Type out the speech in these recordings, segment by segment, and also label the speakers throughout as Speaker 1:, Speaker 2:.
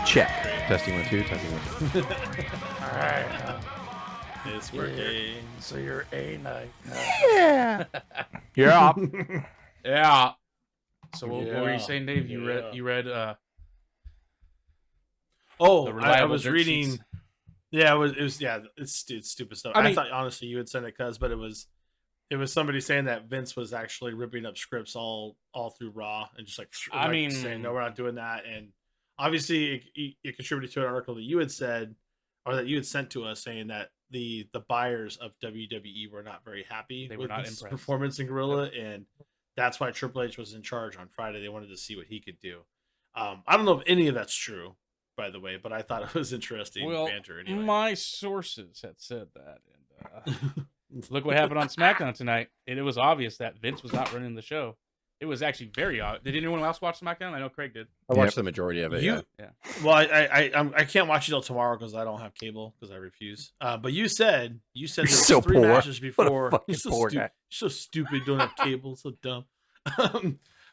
Speaker 1: Check.
Speaker 2: Testing 1 2. Testing 1 2.
Speaker 3: All right. It's working.
Speaker 4: So you're a night.
Speaker 1: Yeah. You're up.
Speaker 3: Yeah. So what
Speaker 4: Yeah.
Speaker 3: were you saying, Dave? You read
Speaker 4: Oh,
Speaker 3: the
Speaker 4: I
Speaker 3: reliable
Speaker 4: was
Speaker 3: dirt
Speaker 4: reading.
Speaker 3: sheets.
Speaker 4: Yeah, it's stupid stuff.
Speaker 3: I
Speaker 4: I
Speaker 3: mean-
Speaker 4: thought honestly you would send it, but it was somebody saying that Vince was actually ripping up scripts all through Raw and just saying no, we're not doing that. And obviously it contributed to an article that you had said, or that you had sent to us, saying that the buyers of WWE were not very happy with his performance in Gorilla, and that's why Triple H was in charge on Friday. They wanted to see what he could do. I don't know if any of that's true, by the way, but I thought it was interesting banter anyway.
Speaker 3: My sources had said that, and look what happened on SmackDown tonight. It was obvious that Vince was not running the show. It was actually very obvious. Did anyone else watch SmackDown? I know Craig did.
Speaker 2: I watched the majority of it.
Speaker 4: Yeah. Well, I can't watch it till tomorrow because I don't have cable because I refuse. But you said there's
Speaker 1: so
Speaker 4: 3
Speaker 1: poor.
Speaker 4: matches before.
Speaker 1: Fucking poor guy.
Speaker 4: So stupid. Don't have cable. So dumb.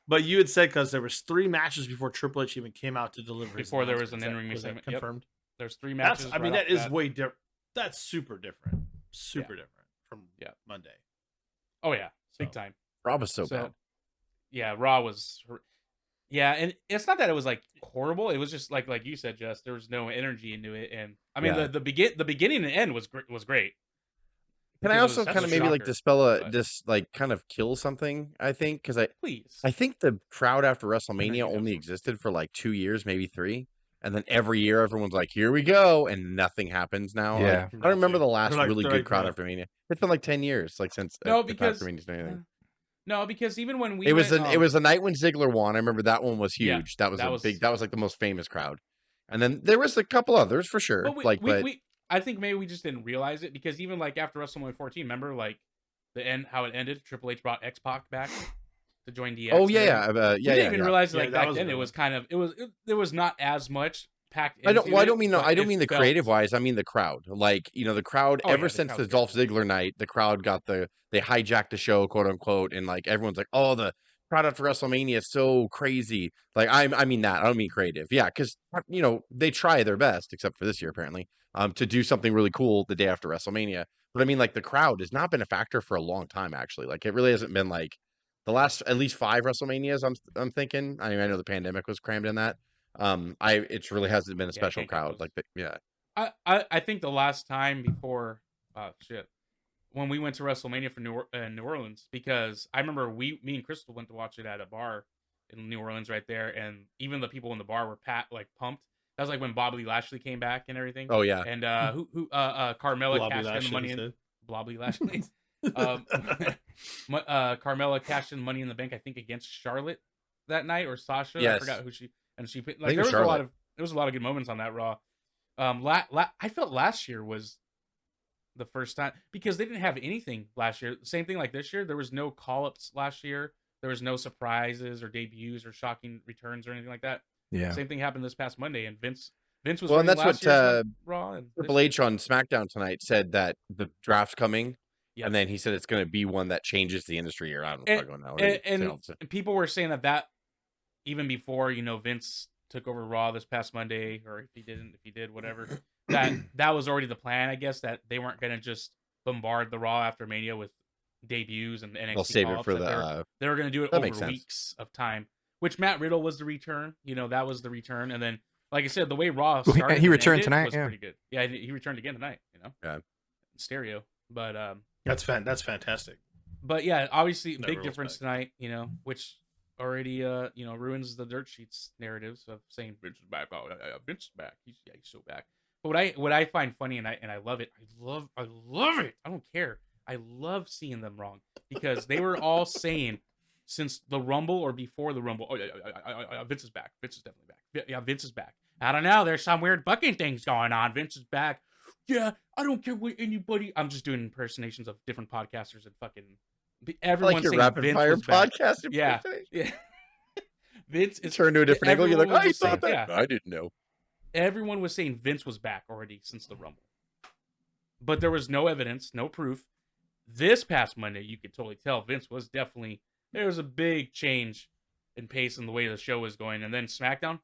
Speaker 4: But you had said because there was 3 matches before Triple H even came out to deliver.
Speaker 3: Before there was an in-ring segment.
Speaker 4: Confirmed.
Speaker 3: Yep. There's 3 matches.
Speaker 4: That is way different. That's super different. Super different from Monday.
Speaker 3: Oh yeah, big time.
Speaker 2: Raw was so bad.
Speaker 3: Yeah, Raw was. Yeah, and it's not that it was like horrible. It was just like you said, Jess. There was no energy into it, and I mean the beginning and end was great.
Speaker 2: Can I also kind of maybe like dispel kind of kill something? I think because I think the crowd after WrestleMania only existed for like 2 years, maybe 3, and then every year everyone's like, "Here we go," and nothing happens now.
Speaker 1: Yeah,
Speaker 2: like, I don't remember the last really good crowd after Mania. It's been like 10 years, like since
Speaker 3: No, because even when we
Speaker 2: it was a night when Ziggler won. I remember that one was huge. That was big. That was like the most famous crowd. And then there was a couple others for sure.
Speaker 3: But I think maybe we just didn't realize it because even like after WrestleMania 14, remember like the end how it ended? Triple H brought X-Pac back to join DX.
Speaker 2: Oh yeah,
Speaker 3: we didn't even realize like back then it was kind of there was not as much packed.
Speaker 2: I don't mean the creative wise. I mean the crowd. Like the crowd ever since the Dolph Ziggler night, the crowd got they hijacked the show, quote unquote, and like everyone's like, oh, the crowd after WrestleMania is so crazy. Like I mean that. I don't mean creative. Yeah, because they try their best, except for this year apparently, to do something really cool the day after WrestleMania. But I mean like the crowd has not been a factor for a long time actually. Like it really hasn't been like the last at least 5 WrestleManias. I'm thinking. I mean I know the pandemic was crammed in that. It really hasn't been a special crowd like that.
Speaker 3: I think the last time before when we went to WrestleMania for New Orleans, because I remember me and Crystal went to watch it at a bar in New Orleans right there, and even the people in the bar were pumped. That was like when Bobby Lashley came back and everything.
Speaker 2: Oh yeah,
Speaker 3: and Carmella cashed in the money in Bobby Lashley. Carmella cashed in Money in the Bank, I think, against Charlotte that night or Sasha. Yes. I forgot who she. And she like there was a lot of good moments on that Raw. I felt last year was the first time because they didn't have anything last year. Same thing like this year. There was no call-ups last year. There was no surprises or debuts or shocking returns or anything like that.
Speaker 1: Yeah.
Speaker 3: Same thing happened this past Monday, and Vince was
Speaker 2: and that's what
Speaker 3: Raw and
Speaker 2: Triple H on SmackDown tonight said that the draft's coming. Yep. And then he said it's going to be one that changes the industry or I don't know if I go now.
Speaker 3: And people were saying that even before, Vince took over Raw this past Monday, or if he did, whatever, that was already the plan, I guess, that they weren't going to just bombard the Raw after Mania with debuts and NXT.
Speaker 2: They'll save it for
Speaker 3: they were going to do it over weeks of time, which Matt Riddle was the return. That was the return. And then, like I said, the way Raw started,
Speaker 1: he returned tonight.
Speaker 3: Was pretty good. Yeah, he returned again tonight.
Speaker 2: Yeah,
Speaker 3: stereo. But
Speaker 4: that's fantastic.
Speaker 3: But yeah, obviously big difference tonight. Which already ruins the dirt sheets narratives of saying Vince is back. Oh, Vince is back. He's so back. But what I find funny and I love it. I love it. I don't care. I love seeing them wrong because they were all saying since the Rumble or before the Rumble, Vince is back. Vince is definitely back. Yeah, Vince is back. I don't know. There's some weird booking things going on. Vince is back. Yeah, I don't care what anybody. I'm just doing impersonations of different podcasters and fucking everyone's
Speaker 2: like your
Speaker 3: saying
Speaker 2: rapid
Speaker 3: Vince
Speaker 2: fire
Speaker 3: was back.
Speaker 2: podcast.
Speaker 3: Yeah. Vince is
Speaker 2: turned to a different angle. You're like, I thought that.
Speaker 3: Yeah.
Speaker 2: I didn't know.
Speaker 3: Everyone was saying Vince was back already since the Rumble, but there was no evidence, no proof. This past Monday, you could totally tell Vince was definitely. There was a big change in pace in the way the show was going, and then SmackDown,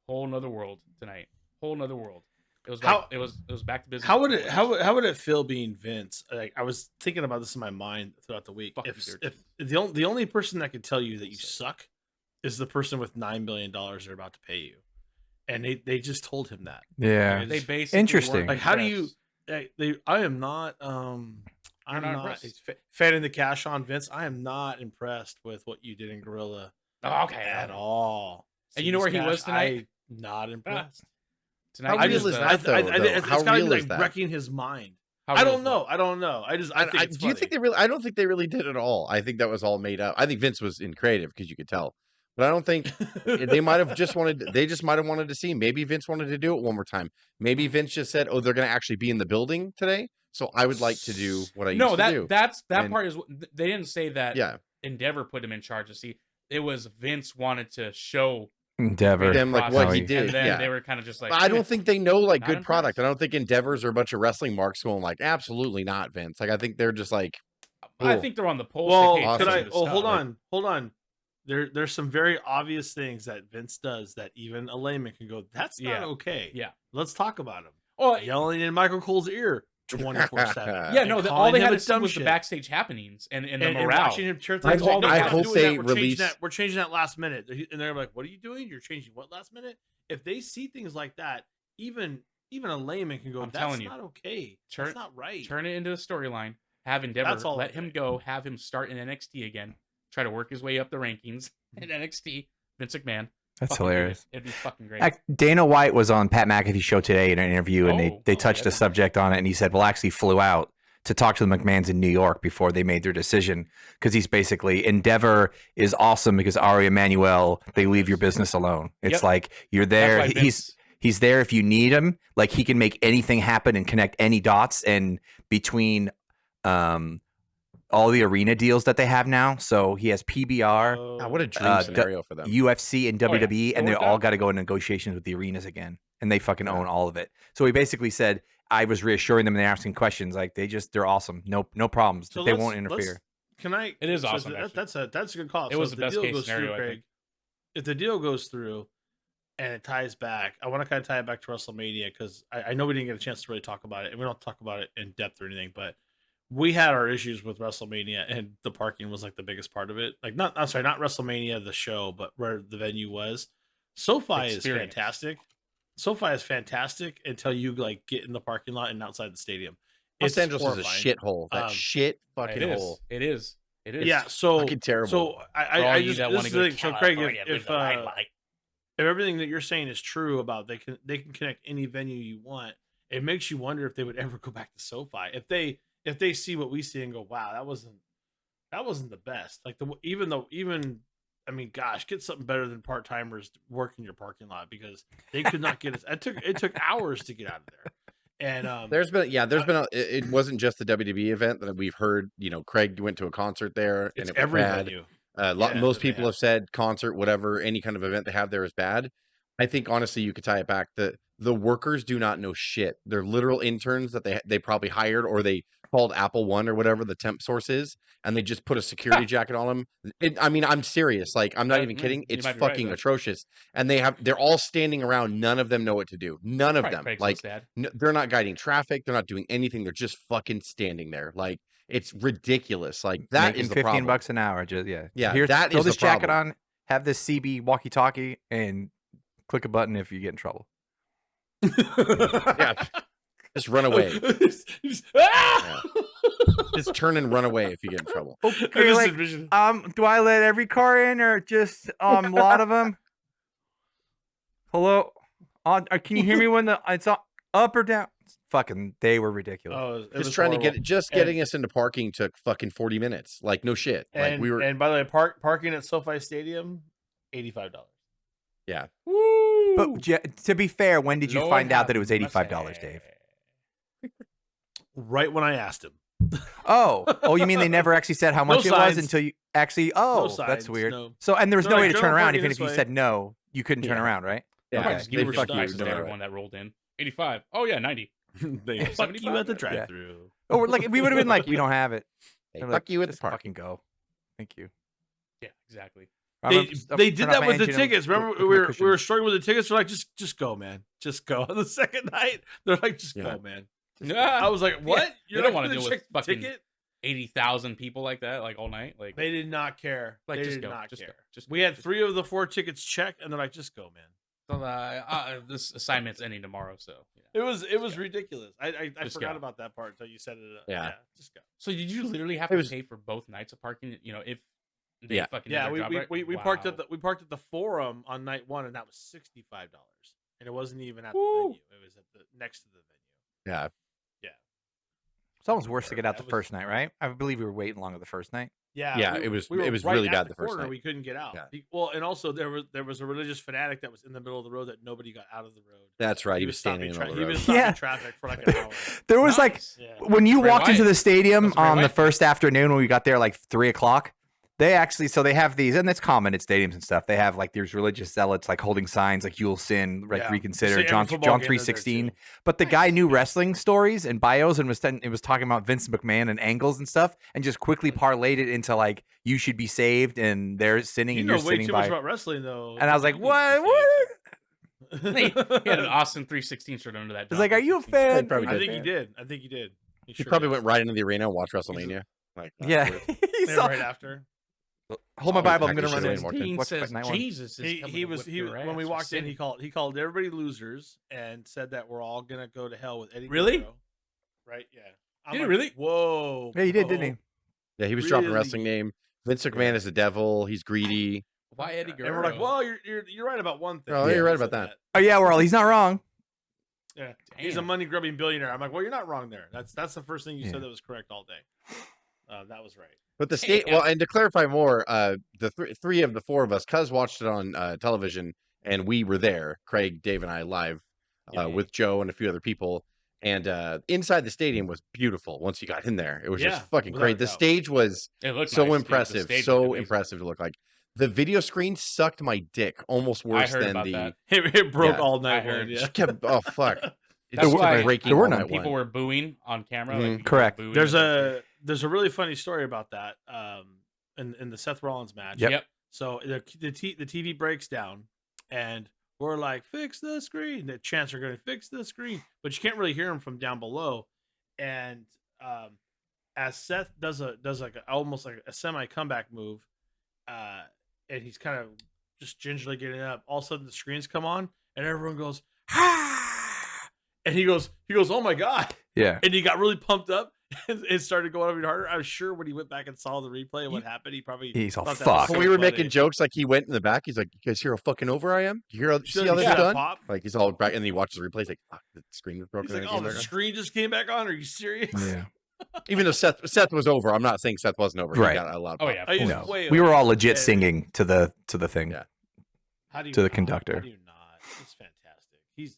Speaker 3: whole nother world tonight. whole nother world. It was it was back to business.
Speaker 4: How would it feel being Vince? Like, I was thinking about this in my mind throughout the week. If the only person that could tell you that you suck is the person with $9 billion they're about to pay you, and they just told him that.
Speaker 1: Yeah,
Speaker 3: they basically
Speaker 1: interesting.
Speaker 3: Like,
Speaker 4: how do you? I am not. I'm not fanning the cash on Vince. I am not impressed with what you did in Gorilla. At all.
Speaker 3: And you know where he was tonight?
Speaker 4: I'm not impressed.
Speaker 3: Tonight,
Speaker 2: how real is that though?
Speaker 4: It's
Speaker 2: how
Speaker 4: gotta
Speaker 2: real
Speaker 4: be
Speaker 2: is
Speaker 4: like
Speaker 2: that?
Speaker 4: wrecking his mind. I don't know. I think it's
Speaker 2: do you think they really? I don't think they really did at all. I think that was all made up. I think Vince was in creative because you could tell, but I don't think they might have just wanted. They just might have wanted to see. Maybe Vince wanted to do it one more time. Maybe Vince just said, "Oh, they're going to actually be in the building today, so I would like to do what I used to do."
Speaker 3: That part is. They didn't say that.
Speaker 2: Yeah.
Speaker 3: Endeavor put him in charge of. See, it was Vince wanted to show
Speaker 1: Endeavor
Speaker 2: them like what he did.
Speaker 3: And then they were kind of just like,
Speaker 2: I don't think they know like good
Speaker 3: impressed.
Speaker 2: product. I don't think Endeavors are a bunch of wrestling marks going like, absolutely not, Vince. Like, I think they're just like, cool.
Speaker 3: I think they're on the pulse.
Speaker 4: Well, hold on. There's some very obvious things that Vince does that even a layman can go, that's not okay.
Speaker 3: Yeah.
Speaker 4: Let's talk about him.
Speaker 3: Oh,
Speaker 4: yelling in Michael Cole's ear 24/7.
Speaker 3: Yeah, no, all they had to see was the backstage happenings and the morale.
Speaker 4: Watching him cheer
Speaker 2: I hope they release.
Speaker 4: We're changing that last minute, and they're like, "What are you doing? You're changing what last minute?" If they see things like that, even a layman can go, "That's not okay. That's not right."
Speaker 3: Turn it into a storyline. Have Endeavor let him go. Have him start in NXT again. Try to work his way up the rankings in NXT. Vince McMahon.
Speaker 1: That's hilarious.
Speaker 3: It'd be fucking great.
Speaker 1: Dana White was on Pat McAfee's show today in an interview, and they touched a subject on it, and he said, well, actually flew out to talk to the McMahons in New York before they made their decision, because he's basically, Endeavor is awesome because Ari Emanuel, they leave your business alone. It's like, you're there. He's there if you need him. Like, he can make anything happen and connect any dots, and between all the arena deals that they have now. So he has PBR.
Speaker 2: What a dream scenario for them.
Speaker 1: UFC and WWE, and they all got to go in negotiations with the arenas again. And they fucking own all of it. So he basically said, I was reassuring them and they're asking questions. Like, they're awesome. No problems. So they won't interfere.
Speaker 3: It is awesome.
Speaker 4: That's a good call.
Speaker 3: It was the best case scenario,
Speaker 4: Craig, if the deal goes through and it ties back, I want to kind of tie it back to WrestleMania, because I know we didn't get a chance to really talk about it, and we don't talk about it in depth or anything, but we had our issues with WrestleMania, and the parking was like the biggest part of it. Like, not WrestleMania the show, but where the venue was. SoFi is fantastic. SoFi is fantastic until you like get in the parking lot and outside the stadium.
Speaker 2: Los Angeles is a shithole. That shit fucking hole.
Speaker 3: It is.
Speaker 4: Yeah. So
Speaker 2: fucking terrible.
Speaker 4: So I just this is the thing. So Craig, if everything that you're saying is true about they can connect any venue you want, it makes you wonder if they would ever go back to SoFi. If they see what we see and go, wow, that wasn't the best. Like, I mean, gosh, get something better than part-timers working your parking lot, because they could not get us. It took hours to get out of there. And
Speaker 2: it wasn't just the WWE event that we've heard. You know, Craig went to a concert there, and it was
Speaker 4: every
Speaker 2: bad.
Speaker 4: venue.
Speaker 2: Most people have said concert, whatever, any kind of event they have there is bad. I think honestly, you could tie it back. The workers do not know shit. They're literal interns that they probably hired, or they called Apple One or whatever the temp source is, and they just put a security jacket on them. I mean, I'm serious. Like, I'm not even kidding. It's fucking atrocious. And they're all standing around. None of them know what to do. None of them. Like, they're not guiding traffic. They're not doing anything. They're just fucking standing there. Like, it's ridiculous. Like, that is the problem.
Speaker 1: $15 an hour. Just
Speaker 2: yeah.
Speaker 1: Here,
Speaker 2: that
Speaker 1: throw
Speaker 2: is
Speaker 1: this
Speaker 2: the problem.
Speaker 1: jacket on. Have this CB walkie-talkie, and click a button if you get in trouble.
Speaker 2: Yeah. Just run away. Just turn and run away if you get in trouble.
Speaker 1: Okay, like, do I let every car in, or just a lot of them? Hello, can you hear me when it's up or down? Fucking, they were ridiculous.
Speaker 2: Just trying horrible. To get getting us into parking took fucking 40 minutes. Like, no shit. Like, we were.
Speaker 4: And by the way, parking at SoFi Stadium, $85.
Speaker 2: Yeah.
Speaker 1: Woo! But to be fair, when did you find out that it was $85, Dave?
Speaker 4: Right when I asked him.
Speaker 1: Oh, you mean they never actually said how much it was until you actually? Oh, that's weird. No. So, and there was no way to turn around. Even if you said no, you couldn't turn around, right?
Speaker 3: Yeah. Okay. Just give you the one that rolled in. 85. Oh yeah, 90.
Speaker 4: They fuck you at the drive-through.
Speaker 1: Yeah. Or like we would have been like, we don't have it.
Speaker 2: Hey, fuck you at the park.
Speaker 1: Fucking go. Thank you.
Speaker 3: Yeah, exactly.
Speaker 4: They did that with the tickets. Remember, we were struggling with the tickets. We're like, just go, man, just go. On the second night, they're like, just go, man. I was like, what?
Speaker 3: Yeah. You don't want to deal with fucking 80,000 people like that, like all night. Like
Speaker 4: they did not care.
Speaker 3: Like
Speaker 4: they
Speaker 3: just
Speaker 4: did
Speaker 3: go.
Speaker 4: not
Speaker 3: Just
Speaker 4: care.
Speaker 3: go. Just
Speaker 4: we had 3 of the 4 tickets checked, and they're like, just go, man.
Speaker 3: So this assignment's ending tomorrow, so
Speaker 4: it was ridiculous. I forgot about that part until you set it up.
Speaker 2: Yeah,
Speaker 4: just go.
Speaker 3: So did you literally have to pay for both nights of parking? You know, if they fucking did their job right?
Speaker 4: We parked at the Forum on night 1, and that was $65, and it wasn't even at the venue. It was at the next to the venue.
Speaker 2: Yeah.
Speaker 1: It's almost worse to get out the first night, right? I believe we were waiting longer the first night.
Speaker 2: Yeah, it was really bad the first night.
Speaker 4: We couldn't get out.
Speaker 2: Yeah.
Speaker 4: Well, and also there was a religious fanatic that was in the middle of the road that nobody got out of the road.
Speaker 2: That's right. He was standing in the road.
Speaker 4: He was stopping traffic for like an hour.
Speaker 1: There was when you walked into the stadium on the first afternoon when we got there like 3:00. They have these, and it's common at stadiums and stuff. They have like these religious zealots like holding signs like "You'll sin," like reconsider John 3:16. But the guy knew wrestling stories and bios and was talking about Vince McMahon and angles and stuff, and just quickly parlayed it into like you should be saved and they're sinning and you're sinning.
Speaker 4: You know way too much about wrestling though.
Speaker 1: And I was like, what?
Speaker 3: He had an Austin 3:16 shirt under that.
Speaker 1: It's like, are you a fan?
Speaker 4: I think he did.
Speaker 2: He probably went right into the arena and watched WrestleMania. Like
Speaker 4: he saw right after.
Speaker 1: Hold my Bible. I'm gonna run
Speaker 3: in. Jesus,
Speaker 4: he was when we walked in. He called everybody losers and said that we're all gonna go to hell with Eddie.
Speaker 3: Really?
Speaker 4: Guerrero. Right? Yeah.
Speaker 3: Did he really?
Speaker 4: Whoa.
Speaker 1: Yeah, he did, didn't he?
Speaker 2: Yeah, he was dropping wrestling name. Vince McMahon is the devil. He's greedy.
Speaker 3: Why Eddie Guerrero?
Speaker 4: And we're like, well, you're right about one thing.
Speaker 2: Oh, you're right about that.
Speaker 1: Oh yeah, he's not wrong.
Speaker 4: Yeah, he's a money grubbing billionaire. I'm like, well, you're not wrong there. That's the first thing you said that was correct all day. That was right.
Speaker 2: But the state, well, and to clarify more, the 3 of the 4 of us, Cuz watched it on television, and we were there, Craig, Dave, and I live with Joe and a few other people. And inside the stadium was beautiful. Once you got in there, it was just fucking great. The stage was so impressive, impressive to look like. The video screen sucked my dick almost worse than the.
Speaker 4: It broke all night.
Speaker 3: I heard.
Speaker 2: Just kept. Oh fuck!
Speaker 3: That's why
Speaker 2: breaking.
Speaker 3: People were booing on camera. Like,
Speaker 1: correct.
Speaker 4: There's a really funny story about that. In the Seth Rollins match.
Speaker 1: Yep.
Speaker 4: So the TV breaks down, and we're like, "Fix the screen." The chants are going to fix the screen, but you can't really hear them from down below. And as Seth does almost like a semi comeback move, and he's kind of just gingerly getting up. All of a sudden, the screens come on, and everyone goes, "Ah!" And he goes, "Oh my god!"
Speaker 1: Yeah.
Speaker 4: And he got really pumped up. It started going even harder. I'm sure when he went back and saw the replay of what happened,
Speaker 1: he's all fuck.
Speaker 2: When we were making jokes, like he went in the back, he's like, "You guys hear how fucking over I am? You see how this is done?"
Speaker 4: Pop?
Speaker 2: Like he's all back, and then he watches the replay. He's like, "Fuck, the screen was broken."
Speaker 4: He's like, "Oh, the screen just came back on. Are you serious?"
Speaker 1: Yeah.
Speaker 2: Even though Seth was over, I'm not saying Seth wasn't over.
Speaker 1: Right.
Speaker 2: He got a lot of
Speaker 3: pop.
Speaker 1: We were all legit singing to the thing.
Speaker 2: Yeah.
Speaker 1: To the conductor.
Speaker 4: How do you not? It's fantastic. He's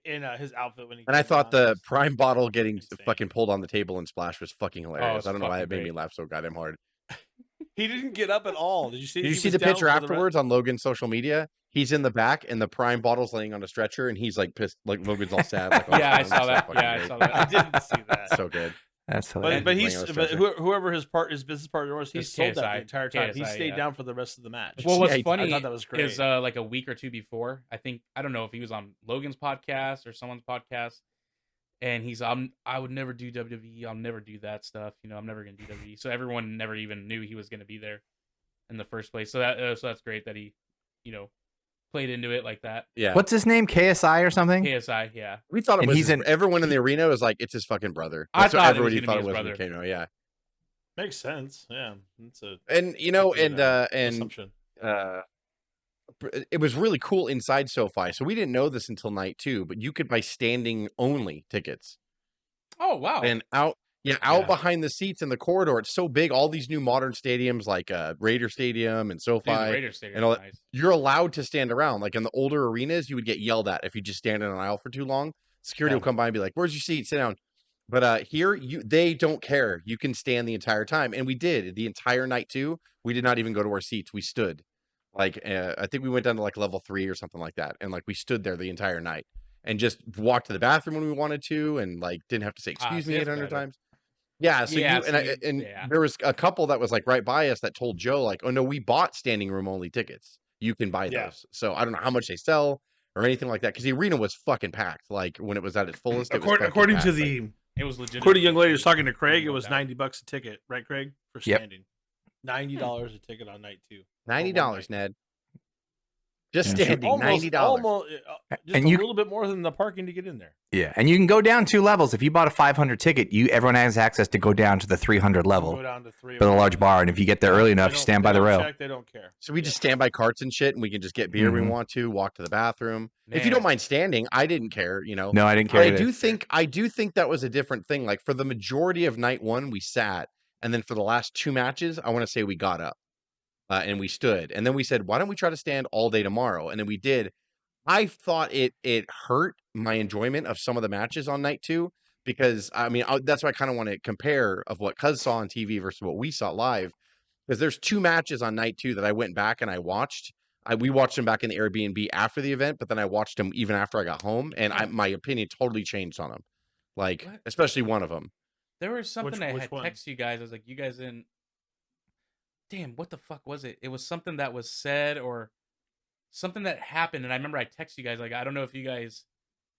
Speaker 4: in his outfit when he.
Speaker 2: And I thought the prime bottle getting fucking pulled on the table and splashed was fucking hilarious. I don't know why it made me laugh so goddamn hard.
Speaker 4: He didn't get up at all. Did you see?
Speaker 2: Did you see the picture afterwards on Logan's social media? He's in the back and the prime bottle's laying on a stretcher and he's like pissed. Like Logan's all sad. Like,
Speaker 3: yeah, I saw that. I saw that.
Speaker 4: I didn't see that.
Speaker 2: So good.
Speaker 1: That's hilarious.
Speaker 4: But whoever his business partner was, he sold that the entire time. He stayed down for the rest of the match.
Speaker 3: Well, what's funny
Speaker 4: I thought that was great.
Speaker 3: is like a week or two before, I don't know if he was on Logan's podcast or someone's podcast, and he's I would never do WWE. I'll never do that stuff. I'm never gonna do WWE. So everyone never even knew he was gonna be there in the first place. So that's great that he, played into it like that.
Speaker 2: Yeah.
Speaker 1: What's his name? KSI or something?
Speaker 3: KSI, yeah.
Speaker 2: We thought it was everyone in the arena was like, it's his fucking brother.
Speaker 3: That's
Speaker 2: what everybody
Speaker 3: thought
Speaker 2: it was
Speaker 3: brother.
Speaker 2: Kano, yeah.
Speaker 4: Makes sense. Yeah.
Speaker 2: Assumption. It was really cool inside SoFi. So we didn't know this until night 2, but you could buy standing only tickets.
Speaker 3: Oh wow.
Speaker 2: And out behind the seats in the corridor, it's so big. All these new modern stadiums like Raider Stadium and SoFi,
Speaker 3: Raider Stadium,
Speaker 2: and all that,
Speaker 3: nice.
Speaker 2: You're allowed to stand around. Like in the older arenas, you would get yelled at if you just stand in an aisle for too long. Security will come by and be like, "Where's your seat? Sit down." But here, they don't care. You can stand the entire time, and we did the entire night too. We did not even go to our seats. We stood. Like I think we went down to like level 3 or something like that, and like we stood there the entire night and just walked to the bathroom when we wanted to, and like didn't have to say excuse me 800 times. Yeah, so there was a couple that was like right by us that told Joe like, "Oh no, we bought standing room only tickets. You can buy those." So I don't know how much they sell or anything like that because the arena was fucking packed. Like when it was at its fullest,
Speaker 4: according to the
Speaker 3: it was legit.
Speaker 4: According to young lady who was talking to Craig, it was $90 a ticket, right, Craig, for standing. $90 a ticket on night 2.
Speaker 2: $90, Ned. Just standing, $90.
Speaker 4: Almost, just a little bit more than the parking to get in there.
Speaker 1: Yeah, and you can go down 2 levels. If you bought a 500 ticket, everyone has access to go down to the 300 level
Speaker 4: go down to
Speaker 1: for the large bar. And if you get there early enough, you stand by the rail.
Speaker 4: They don't care.
Speaker 2: So we just stand by carts and shit, and we can just get beer we want to, walk to the bathroom. Man. If you don't mind standing, I didn't care.
Speaker 1: No, I didn't care.
Speaker 2: I do think that was a different thing. Like for the majority of night 1, we sat, and then for the last 2 matches, I want to say we got up. And we stood, and then we said, "Why don't we try to stand all day tomorrow?" And then we did. I thought it hurt my enjoyment of some of the matches on night 2 because I mean that's why I kind of want to compare of what Cuz saw on TV versus what we saw live because there's 2 matches on night 2 that I went back and I watched. We watched them back in the Airbnb after the event, but then I watched them even after I got home, and my opinion totally changed on them. Like especially one of them.
Speaker 3: There was something I had text you guys. I was like, "You guys didn't." Damn, what the fuck was it? It was something that was said or something that happened. And I remember I texted you guys, like, I don't know if you guys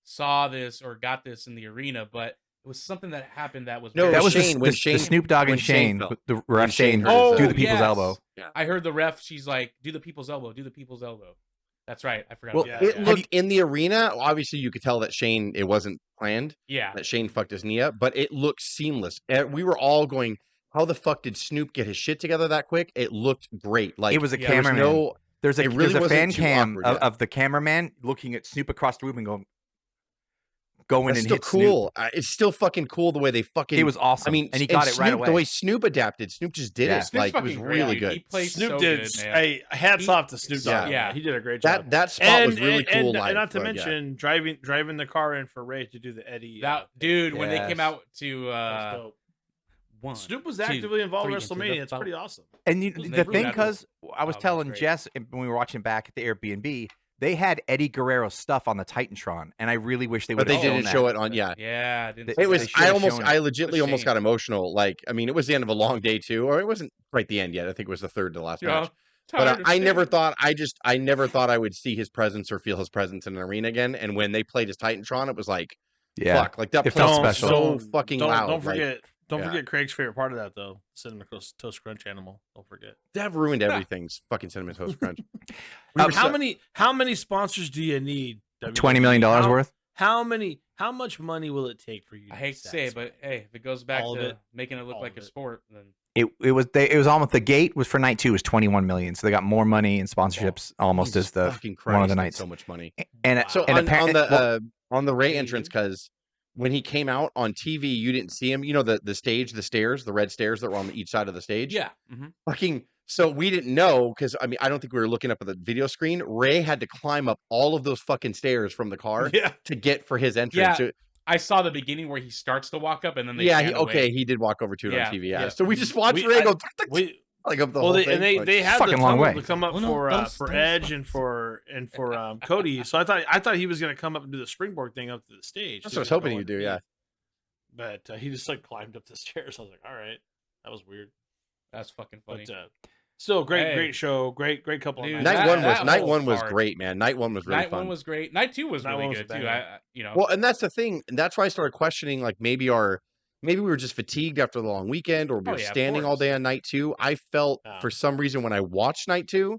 Speaker 3: saw this or got this in the arena, but it was something that happened that was...
Speaker 1: No, that was Shane, the Snoop Dogg and Shane. The ref Shane, do the people's elbow.
Speaker 3: Yeah. I heard the ref, she's like, do the people's elbow, do the people's elbow. That's right. I forgot.
Speaker 2: Well, it looked in the arena. Obviously, you could tell that Shane, it wasn't planned.
Speaker 3: Yeah.
Speaker 2: That Shane fucked his knee up, but it looked seamless. We were all going... How the fuck did Snoop get his shit together that quick? It looked great. Like
Speaker 1: it was a cameraman. There's a fan cam of the cameraman looking at Snoop across the room and going and hit
Speaker 2: cool.
Speaker 1: Snoop.
Speaker 2: It's still fucking cool the way they fucking.
Speaker 1: It was awesome. I mean, and he got it right away.
Speaker 2: The way Snoop adapted, Snoop just did it. Like it was really good.
Speaker 3: He played
Speaker 4: Snoop
Speaker 3: so
Speaker 4: did.
Speaker 3: Good, man.
Speaker 4: Hey, hats off to Snoop Dogg.
Speaker 3: Yeah,
Speaker 4: he did a great job.
Speaker 2: That spot was really cool.
Speaker 4: And not to mention driving the car in for Ray to do the Eddie.
Speaker 3: Dude, when they came out to.
Speaker 4: Snoop was actively involved in WrestleMania. It's pretty awesome.
Speaker 1: And the thing, because I was telling Jess when we were watching back at the Airbnb, they had Eddie Guerrero's stuff on the Titantron, and I really wish they would.
Speaker 2: But they didn't show it on.
Speaker 3: Yeah.
Speaker 2: It was. I legitimately almost got emotional. Like, I mean, it was the end of a long day too, or it wasn't quite the end yet. I think it was the third to last match. But I never thought. I never thought I would see his presence or feel his presence in an arena again. And when they played his Titantron, it was like, fuck, like that felt special. So fucking loud.
Speaker 4: Don't forget Craig's favorite part of that, though. Cinnamon Toast Crunch animal. Don't forget.
Speaker 2: That ruined everything's fucking Cinnamon Toast Crunch.
Speaker 4: How many sponsors do you need?
Speaker 1: $20 million worth?
Speaker 4: How much money will it take for you?
Speaker 3: I hate to say it, but hey, if it goes back to making it look like a sport, then
Speaker 1: it was almost, the gate was for night 2 was 21 million, so they got more money in sponsorships almost as the one of the nights.
Speaker 2: So much money.
Speaker 1: And
Speaker 2: so on the Ray entrance, because when he came out on TV, you didn't see him. You know, the stage, the stairs, the red stairs that were on each side of the stage.
Speaker 3: Yeah.
Speaker 2: Fucking. So we didn't know because I mean I don't think we were looking up at the video screen. Ray had to climb up all of those fucking stairs from the car to get for his entrance.
Speaker 3: Yeah. I saw the beginning where he starts to walk up and then
Speaker 2: he did walk over to it on TV. Yeah. So we just watched Ray go like up the whole thing.
Speaker 4: And they had
Speaker 1: fucking
Speaker 4: the
Speaker 1: long way
Speaker 4: to come up for Edge and for Cody. So I thought he was gonna come up and do the springboard thing up to the stage.
Speaker 2: That's what I was hoping he'd do. Yeah.
Speaker 4: But he just like climbed up the stairs. I was like, all right, that was weird.
Speaker 3: That's fucking funny.
Speaker 4: But, still great show, great couple of
Speaker 2: nights. Night one was great, man. Night 1 was really fun.
Speaker 3: Night 1 was great. Night 2 was really good too.
Speaker 2: Well, and that's the thing. And that's why I started questioning, like maybe we were just fatigued after the long weekend, or we were standing all day on night 2. I felt for some reason when I watched night 2,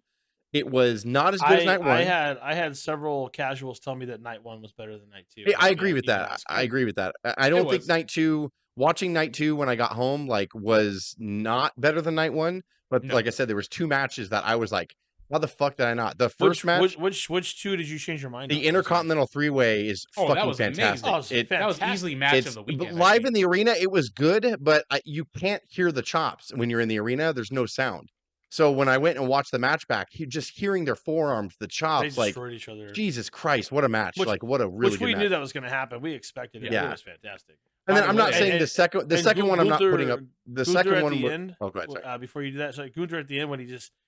Speaker 2: it was not as good as night 1.
Speaker 4: I had several casuals tell me that night 1 was better than night 2.
Speaker 2: I agree with that. I agree with that. I don't think night 2. Watching night 2 when I got home was not better than night 1. But like I said, there was 2 matches that I was like, how the fuck did I not? The first match.
Speaker 4: Which 2 did you change your mind?
Speaker 2: The Intercontinental 3-way is fucking fantastic.
Speaker 3: That was easily match of the weekend.
Speaker 2: Live in the arena, it was good, but you can't hear the chops when you're in the arena. There's no sound. So when I went and watched the match back, just hearing their forearms, the chops,
Speaker 4: they destroyed each other.
Speaker 2: Jesus Christ, what a match! What a really good match.
Speaker 4: Which we knew that was going to happen. We expected it. Yeah. It was fantastic.
Speaker 2: And then I'm not saying the second one I'm not putting up. The second one.
Speaker 4: End, go ahead, before you do that, so like Gunther at the end when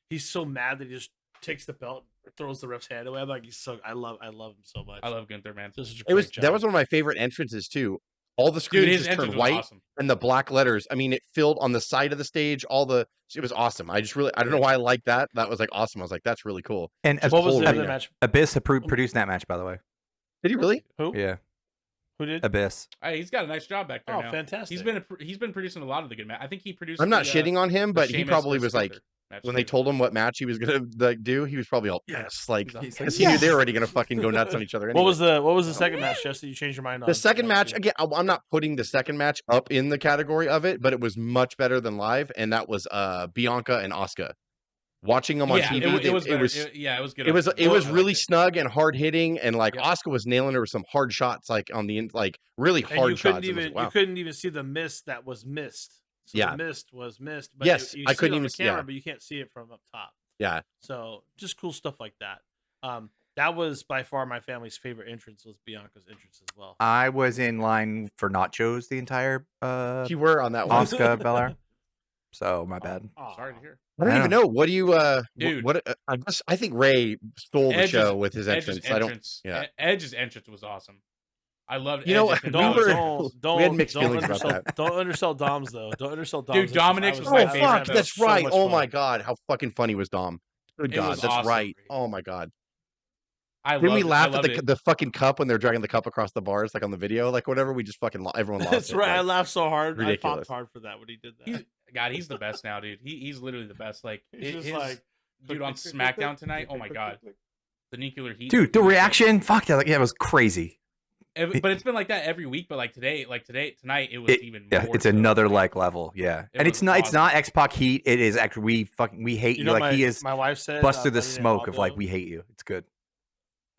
Speaker 4: he's so mad that he just takes the belt, throws the ref's hand away. I'm like, I love him so much.
Speaker 3: I love Gunther, man.
Speaker 2: That was one of my favorite entrances too. all the screens
Speaker 3: his
Speaker 2: just turned
Speaker 3: entrance was
Speaker 2: white
Speaker 3: awesome.
Speaker 2: and the black letters. I mean, it filled on the side of the stage. It was awesome. I don't know why I like that. That was like awesome. I was like, that's really cool.
Speaker 1: And
Speaker 2: Just
Speaker 4: what was the
Speaker 2: whole
Speaker 4: other
Speaker 2: arena.
Speaker 4: match?
Speaker 1: Abyss produced that match, by the way.
Speaker 2: Did he really?
Speaker 4: Who?
Speaker 1: Yeah,
Speaker 4: Who did?
Speaker 1: Abyss.
Speaker 3: Hey, he's got a nice job back there.
Speaker 4: Oh,
Speaker 3: now.
Speaker 4: fantastic.
Speaker 3: He's been producing a lot of the good match. I think he produced.
Speaker 2: I'm not shitting on him, but he
Speaker 3: Sheamus
Speaker 2: probably
Speaker 3: versus
Speaker 2: was like,
Speaker 3: Gunther match
Speaker 2: when they
Speaker 3: too.
Speaker 2: told him what match he was gonna like do, he was probably all yes, like
Speaker 3: He's
Speaker 2: because he knew they were already gonna fucking go nuts on each other. Anyway.
Speaker 4: What was the second match, Jesse? You changed your mind on
Speaker 2: The second match again. I'm not putting the second match up in the category of it, but it was much better than live, and that was Bianca and Asuka. Watching them on TV,
Speaker 3: it was good.
Speaker 2: It was really snug and hard hitting, and like
Speaker 3: Yep.
Speaker 2: Asuka was nailing her with some hard shots, like on the like really hard shots.
Speaker 4: You couldn't even see the mist that was missed. So
Speaker 2: Yeah.
Speaker 4: the mist was missed. But
Speaker 2: Yes,
Speaker 4: you
Speaker 2: I
Speaker 4: see
Speaker 2: couldn't
Speaker 4: it on
Speaker 2: even
Speaker 4: the camera,
Speaker 2: yeah.
Speaker 4: but you can't see it from up top.
Speaker 2: Yeah.
Speaker 4: So just cool stuff like that. That was by far my family's favorite entrance was Bianca's entrance as well.
Speaker 1: I was in line for nachos the entire
Speaker 2: You were on that one.
Speaker 1: Asuka Belair. So my bad.
Speaker 3: Sorry to hear.
Speaker 2: I don't even know. What do you
Speaker 3: Dude.
Speaker 2: what I think Ray stole the show with his
Speaker 3: Edge's
Speaker 2: entrance. I don't yeah.
Speaker 3: Edge's entrance was awesome. I loved
Speaker 2: You know
Speaker 3: Edge's
Speaker 2: what?
Speaker 3: entrance.
Speaker 2: We had mixed feelings about that.
Speaker 4: Don't undersell Dom's though. Don't undersell Dom's.
Speaker 3: Dude, Dominic's was
Speaker 2: Oh
Speaker 3: my favorite.
Speaker 2: fuck, that's
Speaker 4: So
Speaker 2: right.
Speaker 4: much
Speaker 2: Oh
Speaker 4: fun.
Speaker 2: my god, how fucking funny was Dom? Good
Speaker 3: It
Speaker 2: god,
Speaker 3: was
Speaker 2: that's
Speaker 3: awesome.
Speaker 2: right. Oh my god.
Speaker 3: Didn't
Speaker 2: we laugh at
Speaker 3: it.
Speaker 2: the fucking cup when they're dragging the cup across the bars, like on the video, like whatever? We just fucking everyone lost.
Speaker 4: That's right.
Speaker 2: Like,
Speaker 4: I laughed so hard.
Speaker 2: ridiculous.
Speaker 4: I popped hard for that when he did that.
Speaker 3: He's the best now, dude. He's literally the best. Like
Speaker 4: He's
Speaker 3: his,
Speaker 4: like
Speaker 3: dude on SmackDown tonight. Oh my god, the nuclear heat.
Speaker 1: Dude, the reaction, fuck that, it was crazy.
Speaker 3: But it's been like that every week. But like tonight, it was even more.
Speaker 1: It's
Speaker 3: so.
Speaker 1: another like level, yeah. And it's not X-Pac heat. It is actually we hate you. Like he is.
Speaker 4: My wife said,
Speaker 1: bust through the
Speaker 4: Monday Night
Speaker 1: smoke
Speaker 4: Raw,
Speaker 1: of like
Speaker 4: though,
Speaker 1: we hate you. It's good.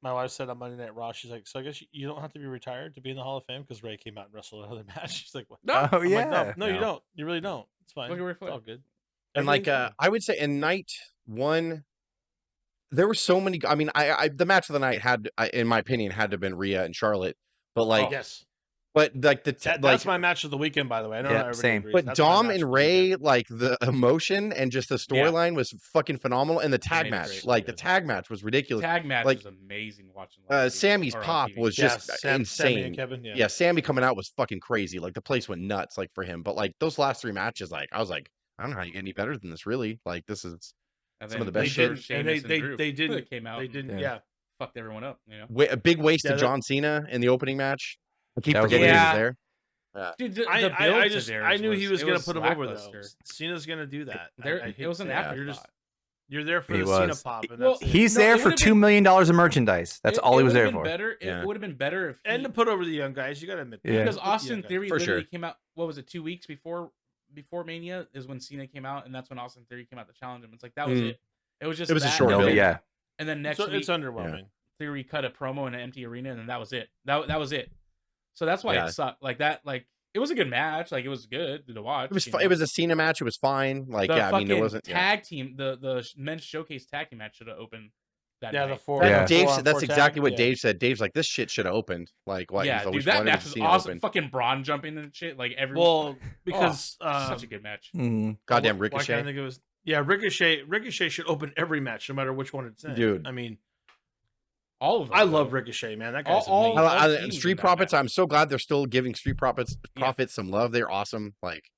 Speaker 4: My wife said on Monday Night Raw, she's like, so I guess you don't have to be retired to be in the Hall of Fame because Ray came out and wrestled another match. She's like, what?
Speaker 3: No,
Speaker 1: Oh
Speaker 4: I'm
Speaker 1: yeah.
Speaker 4: like, no, you don't. You really don't. It's fine.
Speaker 3: Look at Ray
Speaker 4: It's
Speaker 3: Flair.
Speaker 4: all good.
Speaker 2: and like I would say in night one, there were so many. I mean, I the match of the night in my opinion, had to have been Rhea and Charlotte. But like,
Speaker 4: yes.
Speaker 2: but like
Speaker 4: that's my match of the weekend, by the way. I know not everybody
Speaker 1: same.
Speaker 4: agrees.
Speaker 2: But
Speaker 4: That's my
Speaker 2: Dom
Speaker 4: match
Speaker 2: and
Speaker 4: of the
Speaker 2: Ray,
Speaker 4: weekend.
Speaker 2: like the emotion and just the storyline was fucking phenomenal, and the tag
Speaker 3: made it
Speaker 2: match,
Speaker 3: great.
Speaker 2: like the tag match, was ridiculous.
Speaker 3: Tag match
Speaker 2: like,
Speaker 3: was amazing watching. live,
Speaker 2: Sammy's
Speaker 3: or on
Speaker 2: pop
Speaker 3: TV.
Speaker 2: was just
Speaker 4: Sammy
Speaker 2: insane.
Speaker 4: and Kevin.
Speaker 2: Yeah, Sammy coming out was fucking crazy. Like the place went nuts, like for him. But like those last three matches, like I was like, I don't know how you get any better than this, really. Like this is
Speaker 3: And
Speaker 2: some of
Speaker 3: then
Speaker 2: the best
Speaker 3: they
Speaker 2: shit.
Speaker 3: did,
Speaker 4: And
Speaker 3: Sheamus and Drew
Speaker 4: they didn't.
Speaker 3: came out.
Speaker 4: They
Speaker 3: and
Speaker 4: didn't.
Speaker 1: Yeah.
Speaker 4: Yeah.
Speaker 3: fucked everyone up. You know,
Speaker 2: A big waste
Speaker 4: Yeah,
Speaker 2: of John Cena in the opening match. I keep
Speaker 1: That was
Speaker 2: forgetting he
Speaker 3: weird.
Speaker 2: was there.
Speaker 3: dude. The
Speaker 4: I
Speaker 3: build to
Speaker 4: just
Speaker 3: theirs
Speaker 4: I knew he was gonna put him over though.
Speaker 3: lackluster.
Speaker 4: Cena's gonna do that.
Speaker 3: It was an afterthought.
Speaker 4: You're there for
Speaker 1: He
Speaker 4: the Cena
Speaker 1: was.
Speaker 4: pop. And
Speaker 3: Well,
Speaker 4: that's it.
Speaker 1: He's
Speaker 3: No,
Speaker 1: there
Speaker 3: it
Speaker 1: for
Speaker 3: would've
Speaker 1: $2
Speaker 3: been-
Speaker 1: million of merchandise. That's all he was there
Speaker 3: would've
Speaker 1: for.
Speaker 3: been better.
Speaker 2: Yeah.
Speaker 3: It would have been better if
Speaker 4: and
Speaker 3: he,
Speaker 4: to put over the young guys, you gotta admit that.
Speaker 1: Yeah.
Speaker 3: because
Speaker 4: Put the
Speaker 3: Austin
Speaker 4: young guys.
Speaker 3: Theory
Speaker 2: For
Speaker 3: literally
Speaker 2: sure.
Speaker 3: came out. What was it? 2 weeks before Mania is when Cena came out, and that's when Austin Theory came out to challenge him. It's like that was it. It was just
Speaker 2: It was a
Speaker 3: that,
Speaker 2: short
Speaker 3: and
Speaker 2: build.
Speaker 3: then-
Speaker 1: Yeah.
Speaker 3: And then next
Speaker 4: So
Speaker 3: week,
Speaker 4: it's underwhelming.
Speaker 3: Theory cut a promo in an empty arena, and then that was it. That was it. So that's why
Speaker 2: Yeah.
Speaker 3: it sucked. Like that. Like it was a good match. Like it was good to watch.
Speaker 2: It was
Speaker 3: you
Speaker 2: it
Speaker 3: know?
Speaker 2: was a Cena match. It was fine. Like
Speaker 3: The
Speaker 2: yeah, I mean there
Speaker 3: fucking
Speaker 2: wasn't.
Speaker 3: tag team. The men's showcase tag team match should have opened. That
Speaker 4: Yeah,
Speaker 3: night.
Speaker 4: the four.
Speaker 1: Yeah.
Speaker 2: Dave
Speaker 4: four
Speaker 2: said
Speaker 4: on
Speaker 2: that's
Speaker 4: four
Speaker 2: exactly
Speaker 4: tag,
Speaker 2: what
Speaker 4: yeah.
Speaker 2: Dave said. Dave's like, this shit should have opened. Like, what?
Speaker 3: Yeah,
Speaker 2: He's like,
Speaker 3: dude,
Speaker 2: we
Speaker 3: that
Speaker 2: wanted
Speaker 3: match
Speaker 2: to
Speaker 3: was
Speaker 2: see it
Speaker 3: awesome.
Speaker 2: open.
Speaker 3: Fucking Braun jumping and shit. Like every
Speaker 4: Well, because
Speaker 3: such a good match.
Speaker 1: Mhm.
Speaker 2: Goddamn
Speaker 4: why can't I
Speaker 2: Ricochet.
Speaker 4: think it was? Yeah, Ricochet should open every match, no matter which one it's in.
Speaker 2: Dude.
Speaker 4: I mean,
Speaker 3: All of them.
Speaker 4: I
Speaker 3: though.
Speaker 4: love Ricochet, man. That guy's
Speaker 3: All-
Speaker 4: amazing.
Speaker 3: teams in
Speaker 2: Street
Speaker 3: that
Speaker 2: Profits.
Speaker 3: match.
Speaker 2: I'm so glad they're still giving Street Profits
Speaker 3: Yeah.
Speaker 2: some love. They're awesome. Like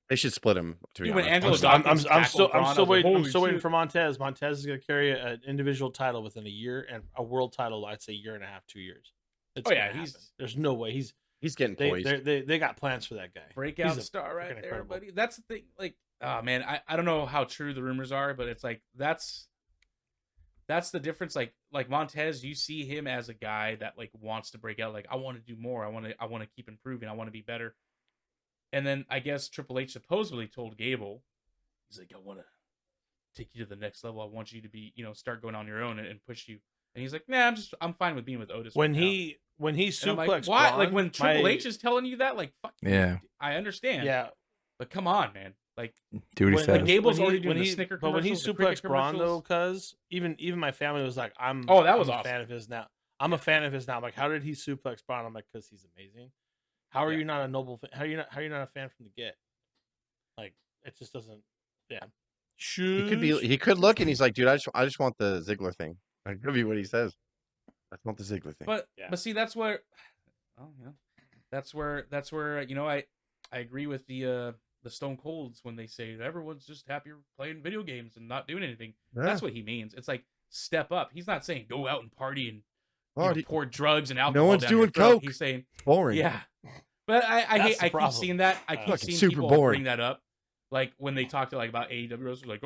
Speaker 2: they should split them. To be
Speaker 3: Dude, when
Speaker 2: honest,
Speaker 3: Angelo
Speaker 4: I'm
Speaker 3: Dawkins
Speaker 4: still
Speaker 3: tackled Braun, I was like,
Speaker 4: waiting. I'm
Speaker 3: holy
Speaker 4: still waiting
Speaker 3: shit.
Speaker 4: for Montez. Montez is going to carry an individual title within a year and a world title. I'd say year and a half, 2 years. It's
Speaker 3: Oh, yeah,
Speaker 4: gonna
Speaker 3: he's-
Speaker 4: happen. There's no way
Speaker 2: he's getting poised.
Speaker 4: they got plans for that guy.
Speaker 3: breakout
Speaker 4: He's a
Speaker 3: star right
Speaker 4: freaking
Speaker 3: there,
Speaker 4: incredible.
Speaker 3: buddy. That's the thing. Like, oh man, I don't know how true the rumors are, but it's like that's the difference. Like Montez, you see him as a guy that like wants to break out. Like, I want to do more. I want to keep improving. I want to be better. And then I guess Triple H supposedly told Gable, he's like, I want to take you to the next level. I want you to be, start going on your own and push you. And he's like, nah, I'm fine with being with Otis.
Speaker 4: When
Speaker 3: right
Speaker 4: he
Speaker 3: now. And I'm
Speaker 4: suplexed
Speaker 3: like, why?
Speaker 4: Braun,
Speaker 3: Like when Triple
Speaker 4: my-
Speaker 3: H is telling you that, like, fuck, you,
Speaker 1: Yeah.
Speaker 3: I understand.
Speaker 4: yeah,
Speaker 3: But come on, man. Like,
Speaker 1: Do what he
Speaker 4: when
Speaker 1: says.
Speaker 3: Gable's already doing
Speaker 4: when
Speaker 3: the
Speaker 4: he,
Speaker 3: Snicker
Speaker 4: but when he
Speaker 3: commercials, the cricket
Speaker 4: suplexed Braun though,
Speaker 3: commercials.
Speaker 4: cuz even my family was like, I'm
Speaker 3: Oh, that was
Speaker 4: I'm
Speaker 3: awesome.
Speaker 4: a fan of his now. I'm a fan of his now. I'm like, how did he suplex Braun? I'm like, because he's amazing. How are
Speaker 3: Yeah.
Speaker 4: you not a noble? How are you not a fan from the get? Like, it just doesn't. Yeah,
Speaker 2: He could look and he's like, dude, I just want the Ziggler thing. That could be what he says. I just want the Ziggler thing.
Speaker 3: But
Speaker 4: Yeah.
Speaker 3: but see, that's where. Oh yeah. that's where I agree with the Stone Colds when they say everyone's just happier playing video games and not doing anything. Yeah. That's what he means. It's like step up. He's not saying go out and party and pour drugs and alcohol.
Speaker 2: No one's
Speaker 3: down
Speaker 2: doing
Speaker 3: your throat.
Speaker 2: coke.
Speaker 3: He's saying
Speaker 2: boring.
Speaker 3: Yeah, but I keep seeing that. I keep seeing people bring that up, like when they talk to like about AEW, like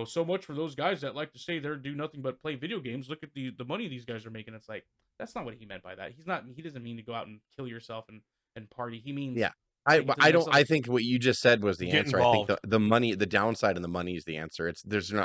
Speaker 3: so much for those guys that like to say they do nothing but play video games. Look at the money these guys are making. It's like that's not what he meant by that. He doesn't mean to go out and kill yourself and party. He means
Speaker 2: I think what you just said was the answer. Involved. I think the money, the downside of the money is the answer.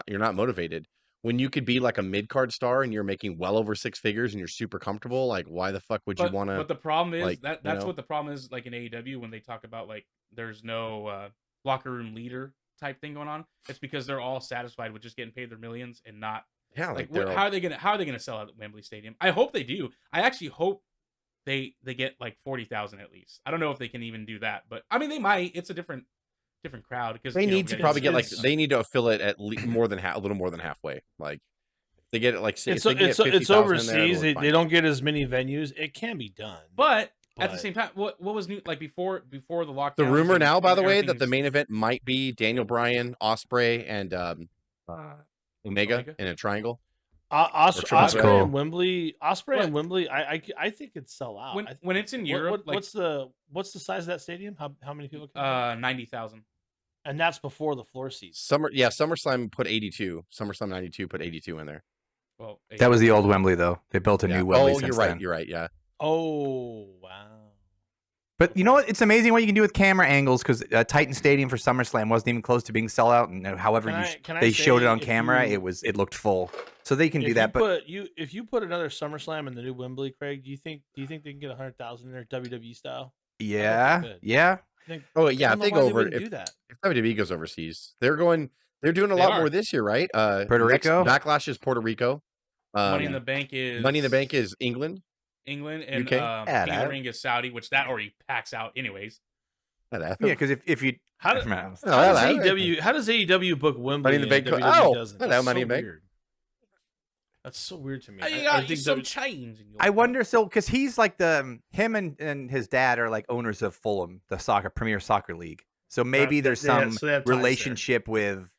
Speaker 2: You're not motivated. When you could be like a mid-card star and you're making well over 6 figures and you're super comfortable, like why the fuck would you want to?
Speaker 3: But the problem is that's what the problem is. Like in AEW, when they talk about like there's no locker room leader type thing going on, it's because they're all satisfied with just getting paid their millions and not.
Speaker 2: Yeah,
Speaker 3: how are they gonna sell out at Wembley Stadium? I hope they do. I actually hope they get like 40,000 at least. I don't know if they can even do that, but I mean they might. It's a different crowd because
Speaker 2: they need to probably get like they need to fill it at least more than a little more than halfway. Like they get it like
Speaker 4: it's overseas. They don't get as many venues. It can be done,
Speaker 3: but at the same time, what was new like before the lockdown?
Speaker 2: The rumor now, by the way, that the main event might be Daniel Bryan, Ospreay, and Omega in a triangle.
Speaker 4: Ospreay and Wembley. Ospreay and Wembley. I think it'd sell out.
Speaker 3: When it's in Europe,
Speaker 4: what's the size of that stadium? How many people?
Speaker 3: 90,000.
Speaker 4: And that's before the floor seats.
Speaker 2: SummerSlam put 82. SummerSlam 92 put 82 in there.
Speaker 1: Well, that was the old Wembley though. They built a new Wembley.
Speaker 2: Oh, you're right. Yeah.
Speaker 4: Oh wow.
Speaker 1: But you know what? It's amazing what you can do with camera angles because Titan Stadium for SummerSlam wasn't even close to being sell out, and however they showed it on camera, it looked full. So they can do that.
Speaker 4: If you put another SummerSlam in the new Wembley, Craig, do you think they can get 100,000 in there WWE style?
Speaker 1: Yeah.
Speaker 2: If they go over, if WWE goes overseas, they're doing a lot more this year, right?
Speaker 1: Puerto Rico.
Speaker 2: Backlash is Puerto Rico.
Speaker 3: Money in the Bank is
Speaker 2: England.
Speaker 3: And
Speaker 2: UK?
Speaker 3: King of the Ring is Saudi, which that already packs out anyways.
Speaker 1: Yeah, because if you
Speaker 4: how does AEW book Wembley?
Speaker 2: Money in the Bank.
Speaker 4: Money in the Bank. That's so weird to me.
Speaker 3: I think some change.
Speaker 1: I wonder, because he's like him and his dad are like owners of Fulham, the Premier Soccer League. So maybe there's some relationship with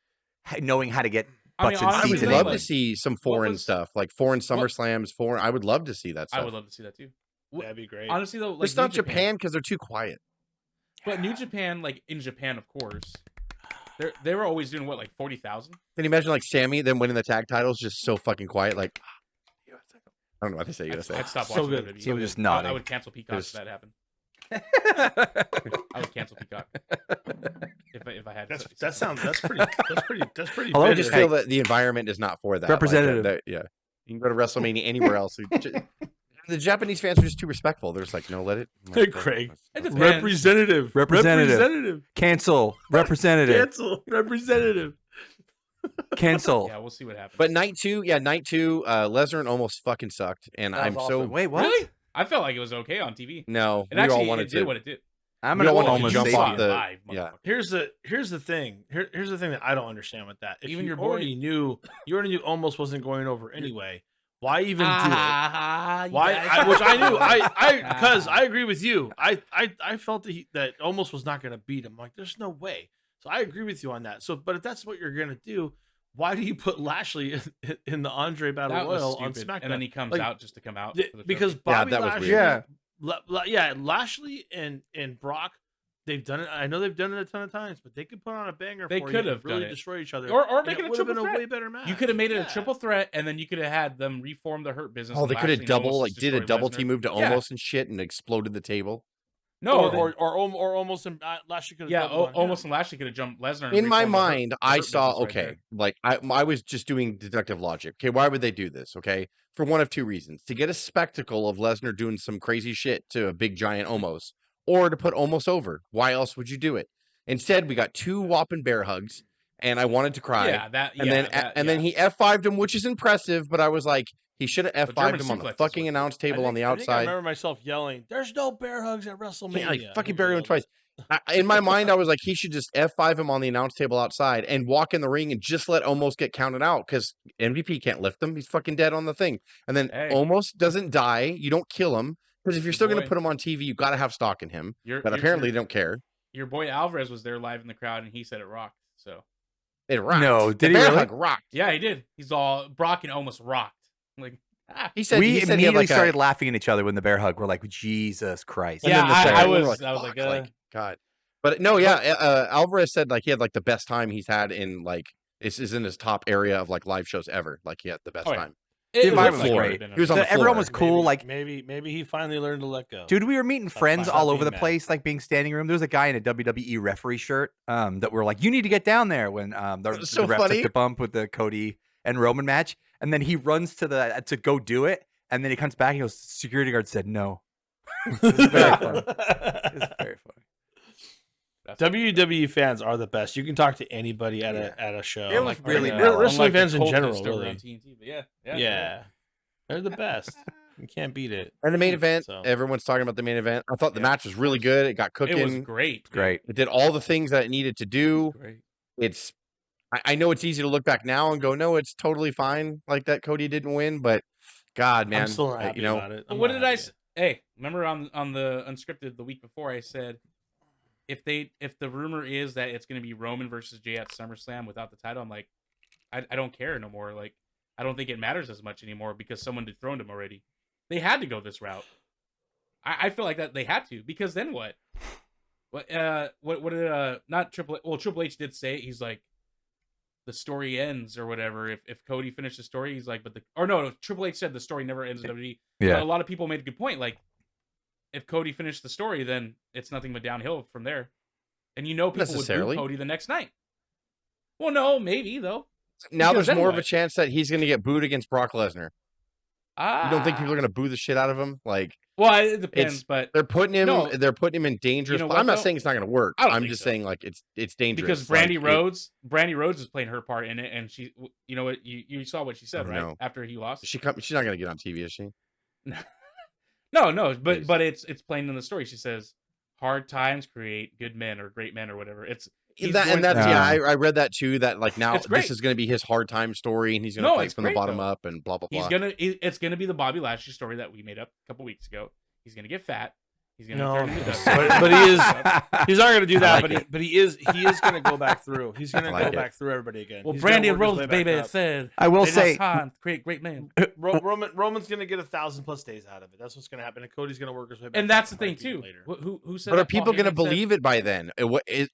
Speaker 1: knowing how to get.
Speaker 2: I would love to see some foreign stuff, like foreign SummerSlams. I would love to see that stuff.
Speaker 3: I would love to see that too.
Speaker 4: That'd be great.
Speaker 3: Honestly, though, like
Speaker 2: it's not Japan because they're too quiet.
Speaker 3: But New Japan, like in Japan, of course, they were always doing what, like 40,000.
Speaker 2: Can you imagine like Sammy then winning the tag titles, just so fucking quiet, like I don't know what they say.
Speaker 3: I'd stop watching WWE.
Speaker 1: He was just nodding.
Speaker 3: I would cancel Peacock if that happened. I would cancel Peacock if I had.
Speaker 4: That's pretty.
Speaker 2: I just feel that the environment is not for that.
Speaker 1: Representative.
Speaker 2: You can go to WrestleMania anywhere else. The Japanese fans are just too respectful. They're just like, no, let it.
Speaker 4: Hey, Craig. Representative.
Speaker 1: Cancel. Representative. Cancel.
Speaker 3: Yeah, we'll see what happens.
Speaker 2: But night two, Lesnar almost fucking sucked, and I'm
Speaker 1: awesome.
Speaker 2: so
Speaker 1: wait, what?
Speaker 3: Really? I felt like it was okay on TV.
Speaker 2: No,
Speaker 3: it actually did what it did.
Speaker 1: I'm gonna
Speaker 2: almost jump off the
Speaker 3: live.
Speaker 2: Yeah.
Speaker 4: Here's the thing. Here's the thing that I don't understand with that. If
Speaker 3: even
Speaker 4: you
Speaker 3: your boy
Speaker 4: already knew almost wasn't going over anyway. Why even do it? Which I knew. Because I agree with you. I felt that almost was not going to beat him. Like, there's no way. So I agree with you on that. So, but if that's what you're going to do, why do you put Lashley in the Andre Battle Royal on SmackDown?
Speaker 3: And then he comes out just to come out.
Speaker 4: Because Bobby Lashley,
Speaker 2: weird.
Speaker 4: Lashley and Brock, they've done it. I know they've done it a ton of times, but they could put on a banger.
Speaker 3: They could have
Speaker 4: really destroyed each other,
Speaker 3: or make it a triple
Speaker 4: threat.
Speaker 3: A
Speaker 4: way better match.
Speaker 3: You could have made it a triple threat, and then you could have had them reform the Hurt Business.
Speaker 2: Oh, they could have did a double team move to Almost and shit and exploded the table.
Speaker 3: No,
Speaker 4: or almost and Lashley could have
Speaker 3: almost and Lashley could have jumped Lesnar.
Speaker 2: In my mind, I saw like I was just doing deductive logic. Okay, why would they do this? Okay, for one of two reasons: to get a spectacle of Lesnar doing some crazy shit to a big giant Omos, or to put Omos over. Why else would you do it? Instead, we got 2 whopping bear hugs, and I wanted to cry. Then he F5'd him, which is impressive. But I was like, he should have F5'd him on the fucking announce table on the outside.
Speaker 4: I remember myself yelling, "There's no bear hugs at WrestleMania."
Speaker 2: Yeah, like fucking bury him twice. In my mind, I was like, he should just F5 him on the announce table outside and walk in the ring and just let Omos get counted out because MVP can't lift him. He's fucking dead on the thing. And then Omos doesn't die. You don't kill him. Because if you're still going to put him on TV, you got to have stock in him. But apparently, they don't care.
Speaker 3: Your boy Alvarez was there live in the crowd, and he said it rocked. So
Speaker 2: it rocked.
Speaker 1: No, did he
Speaker 2: bear
Speaker 1: really?
Speaker 2: Hug rocked.
Speaker 3: Yeah, he did. He's all Brock and almost rocked. Like
Speaker 2: he said,
Speaker 1: we immediately
Speaker 2: like
Speaker 1: started laughing at each other when the bear hug. We're like, Jesus Christ.
Speaker 3: Yeah, I was like,
Speaker 2: God. But no, yeah, Alvarez said like he had like the best time he's had in like this is in his top area of like live shows ever. Like he had the best time.
Speaker 1: The environment was great.
Speaker 2: He was on the floor.
Speaker 1: Everyone was cool.
Speaker 4: Maybe he finally learned to let go.
Speaker 1: Dude, we were meeting friends all over the place, like being standing room. There was a guy in a WWE referee shirt that were like, "You need to get down there." When the ref took the bump with the Cody and Roman match, and then he runs to go do it, and then he comes back and he goes, "Security guard said no." It was very funny. It was very funny.
Speaker 4: WWE fans are the best. You can talk to anybody at a show.
Speaker 1: It was really
Speaker 4: wrestling fans in general.
Speaker 3: Really. TNT, but
Speaker 4: yeah, they're the best. You can't beat it.
Speaker 2: And the main event, everyone's talking about the main event. I thought the match was really good. It got cooking.
Speaker 3: It was great.
Speaker 2: It did all the things that it needed to do. It's I know it's easy to look back now and go, no, it's totally fine. Like that Cody didn't win, but God, man,
Speaker 4: I'm still not happy about it.
Speaker 3: What did I say? Hey, remember on the Unscripted the week before, I said if the rumor is that it's going to be Roman versus Jay at SummerSlam without the title, I'm like, I don't care no more. Like, I don't think it matters as much anymore because someone dethroned him already. They had to go this route. I feel like that they had to, because then what? What did not Triple H did say, he's like, the story ends or whatever. If Cody finished the story, he's like, Triple H said the story never ends in WWE.
Speaker 1: Yeah.
Speaker 3: But a lot of people made a good point. Like, if Cody finished the story, then it's nothing but downhill from there. And people would boo Cody the next night. Well, no, maybe though.
Speaker 2: Now there's more of a chance that he's going to get booed against Brock Lesnar. You don't think people are going to boo the shit out of him? Like,
Speaker 3: well, it depends, but
Speaker 2: they're putting him in dangerous. I'm not saying it's not going to work. I'm just saying like it's dangerous
Speaker 3: because Brandy Rhodes is playing her part in it, and she, you know what, you saw what she said, right? No. After he lost,
Speaker 2: she's not going to get on TV, is she?
Speaker 3: No, but it's plain in the story. She says, "Hard times create good men or great men or whatever." I read that too. That like now this is going to be his hard time story, and he's going to fight from the bottom up and blah blah blah. It's gonna be the Bobby Lashley story that we made up a couple weeks ago. He's gonna get fat. He's gonna turn into dust.
Speaker 4: but he's not gonna do that. But he is gonna go back through. He's gonna go back through everybody again.
Speaker 3: Well, Brandy Rhodes, baby, said,
Speaker 1: I will say,
Speaker 3: create great men.
Speaker 4: Roman's gonna get 1,000+ days out of it. That's what's gonna happen. And Cody's gonna work his way back.
Speaker 3: And that's the thing too. Who said?
Speaker 2: But are people gonna believe it by then?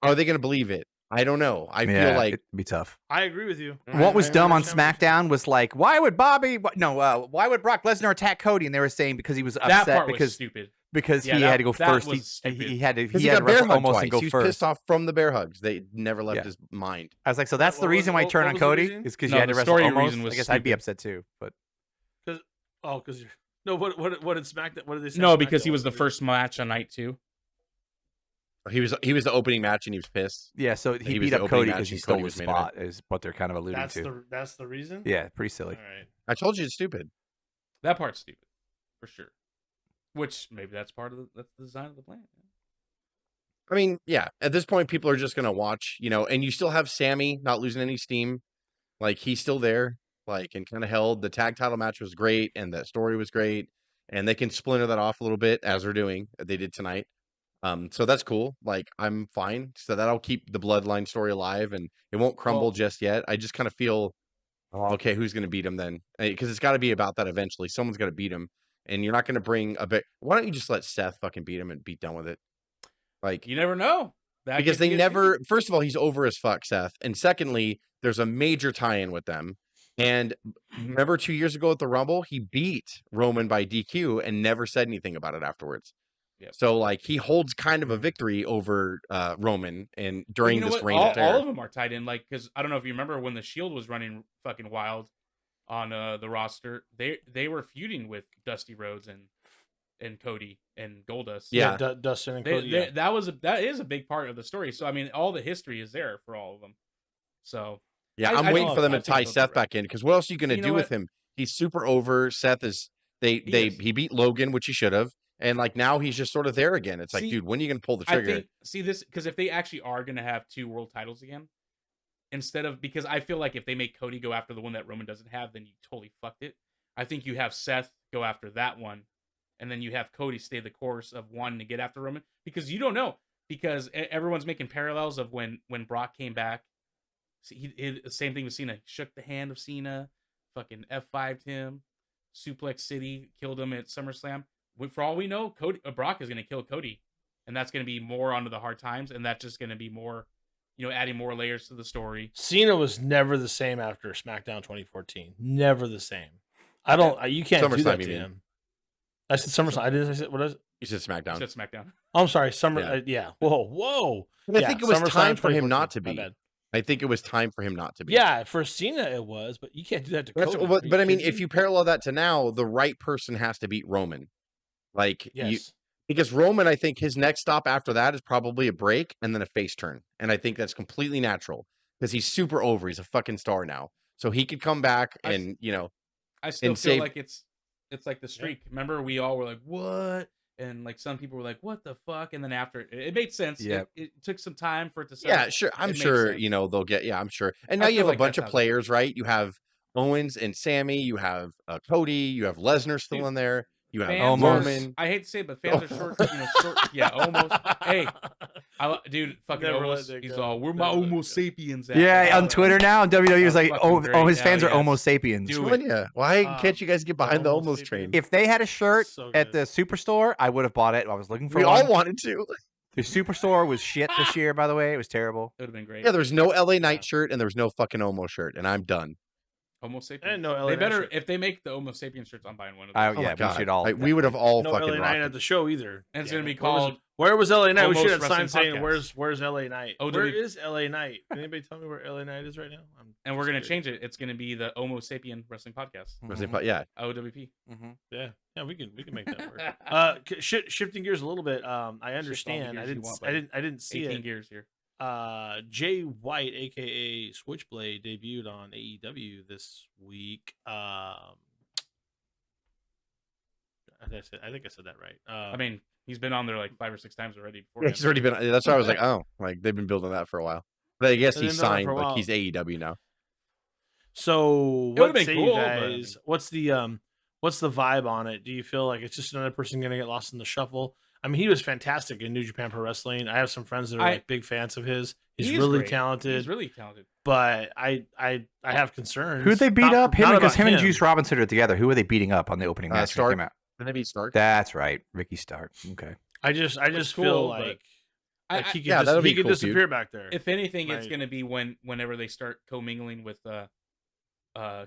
Speaker 2: Are they gonna believe it? I don't know. I feel like
Speaker 1: it'd be tough.
Speaker 4: I agree with you.
Speaker 1: What was dumb on SmackDown was like, why would Brock Lesnar attack Cody? And they were saying because he was upset
Speaker 3: that part was stupid.
Speaker 1: Because he had to go first. He had to wrestle almost and go first.
Speaker 2: He was pissed off from the bear hugs. They never left his mind.
Speaker 1: I was like, so that's the reason why he turned on Cody is because you had to wrestle almost. I guess I'd be upset too, but
Speaker 4: because what did SmackDown? What did they say?
Speaker 3: No, because he was the first match on night 2.
Speaker 2: He was the opening match and he was pissed.
Speaker 1: Yeah, so he beat up Cody because he stole his spot. Is what they're kind of alluding to.
Speaker 4: That's the reason.
Speaker 1: Yeah, pretty silly.
Speaker 4: All right.
Speaker 2: I told you it's stupid.
Speaker 3: That part's stupid, for sure. Which maybe that's part of the design of the plan.
Speaker 2: I mean, yeah. At this point, people are just gonna watch, and you still have Sammy not losing any steam. Like he's still there, like and kind of held. The tag title match was great, and the story was great, and they can splinter that off a little bit as they're doing. They did tonight. So that's cool. Like I'm fine. So that'll keep the bloodline story alive, and it won't crumble just yet. I just kind of feel, okay, who's gonna beat him then? Because it's got to be about that eventually. Someone's got to beat him. And you're not going to bring a bit. Why don't you just let Seth fucking beat him and be done with it? Like
Speaker 3: you never know.
Speaker 2: Because they never. First of all, he's over as fuck, Seth. And secondly, there's a major tie-in with them. And remember 2 years ago at the Rumble, he beat Roman by DQ and never said anything about it afterwards. Yep. So like he holds kind of a victory over Roman and during this reign of terror.
Speaker 3: All of them are tied in. Like because I don't know if you remember when the Shield was running fucking wild on the roster, they were feuding with Dusty Rhodes and Cody and Goldust.
Speaker 4: Yeah, Dustin and Cody.
Speaker 3: That is a big part of the story. So I mean, all the history is there for all of them. So
Speaker 2: yeah, I'm waiting for them to tie Seth back in because what else are you going to do with him? He's super over. Seth is he beat Logan, which he should have, and like now he's just sort of there again. It's like, dude, when are you going to pull the trigger?
Speaker 3: Because if they actually are going to have 2 world titles again. Because I feel like if they make Cody go after the one that Roman doesn't have, then you totally fucked it. I think you have Seth go after that one, and then you have Cody stay the course of wanting to get after Roman, because you don't know, because everyone's making parallels of when Brock came back. The same thing with Cena. He shook the hand of Cena, fucking F5'd him, Suplex City, killed him at SummerSlam. For all we know, Brock is going to kill Cody, and that's going to be more onto the hard times, and that's just going to be more, adding more layers to the story.
Speaker 4: Cena was never the same after SmackDown 2014. Never the same. You can't do that to him. I said SummerSlam. What is it?
Speaker 2: You said SmackDown.
Speaker 3: You said SmackDown.
Speaker 4: Oh, I'm sorry. Yeah. Whoa.
Speaker 2: I think it was time for him not to be. I think it was time for him not to be.
Speaker 4: Yeah, for Cena it was, but you can't do that to Cody.
Speaker 2: But I mean, if you parallel that to now, the right person has to beat Roman. Because Roman, I think his next stop after that is probably a break and then a face turn. And I think that's completely natural because he's super over. He's a fucking star now. So he could come back and,
Speaker 3: I still feel like it's like the streak. Yeah. Remember, we all were like, what? And like some people were like, what the fuck? And then after it made sense. Yeah. It took some time for it to settle.
Speaker 2: Yeah, sure. I'm sure, they'll get, I'm sure. And now you have a bunch of players, right? You have Owens and Sammy. You have Cody. You have Lesnar still in there. You have Roman.
Speaker 3: I hate to say it, but fans are short. Yeah, almost. Hey, dude, fucking almost. He's all, we're my Homo sapiens.
Speaker 1: Yeah, on Twitter now, WWE is like, his fans are Homo sapiens.
Speaker 2: Why can't you guys get behind the Homo train?
Speaker 1: If they had a shirt at the Superstore, I would have bought it. I was looking for one.
Speaker 2: We all wanted to.
Speaker 1: The Superstore was shit this year, by the way. It was terrible.
Speaker 3: It would have been great.
Speaker 2: Yeah, there was no LA Knight shirt and there was no fucking Homo shirt, and I'm done.
Speaker 3: Homo sapien.
Speaker 4: And no LA
Speaker 3: they better
Speaker 4: shirt.
Speaker 3: If they make the Homo sapien shirts, I'm buying one of those.
Speaker 1: Oh yeah, we should all.
Speaker 2: We would have all
Speaker 4: no
Speaker 2: fucking
Speaker 4: LA Knight at the show either.
Speaker 3: And it's gonna be called.
Speaker 4: Where was LA Knight? We should have
Speaker 3: Wrestling
Speaker 4: signed saying
Speaker 3: Podcast.
Speaker 4: where's LA Knight? Where is LA Knight? Can anybody tell me where LA Knight is right now?
Speaker 3: And we're gonna change it. It's gonna be the Homo sapien Wrestling Podcast.
Speaker 2: Yeah.
Speaker 3: O.W.P.
Speaker 4: Yeah, we can make that work. Shifting gears a little bit. I understand. I didn't see
Speaker 3: 18
Speaker 4: it.
Speaker 3: gears here.
Speaker 4: Jay White, aka Switchblade, debuted on AEW this week. I think I said that right.
Speaker 3: I mean, he's been on there like 5 or 6 times already.
Speaker 2: Yeah, he's already been. That's why I was like, they've been building that for a while. But I guess he's signed. Like he's AEW now.
Speaker 4: So what say you guys? What's the vibe on it? Do you feel like it's just another person gonna get lost in the shuffle? I mean, he was fantastic in New Japan Pro Wrestling. I have some friends that are like big fans of his. He's really talented.
Speaker 3: He's really talented.
Speaker 4: But I have concerns.
Speaker 1: Who'd they beat up? Him, because him and Juice Robinson are together. Who were they beating up on the opening match?
Speaker 2: Stark.
Speaker 1: Came out?
Speaker 2: Didn't they beat Stark?
Speaker 1: That's right, Ricky Stark. Okay.
Speaker 4: I just feel like he could
Speaker 2: cool,
Speaker 4: disappear back there.
Speaker 3: If anything, it's going to be whenever they start commingling with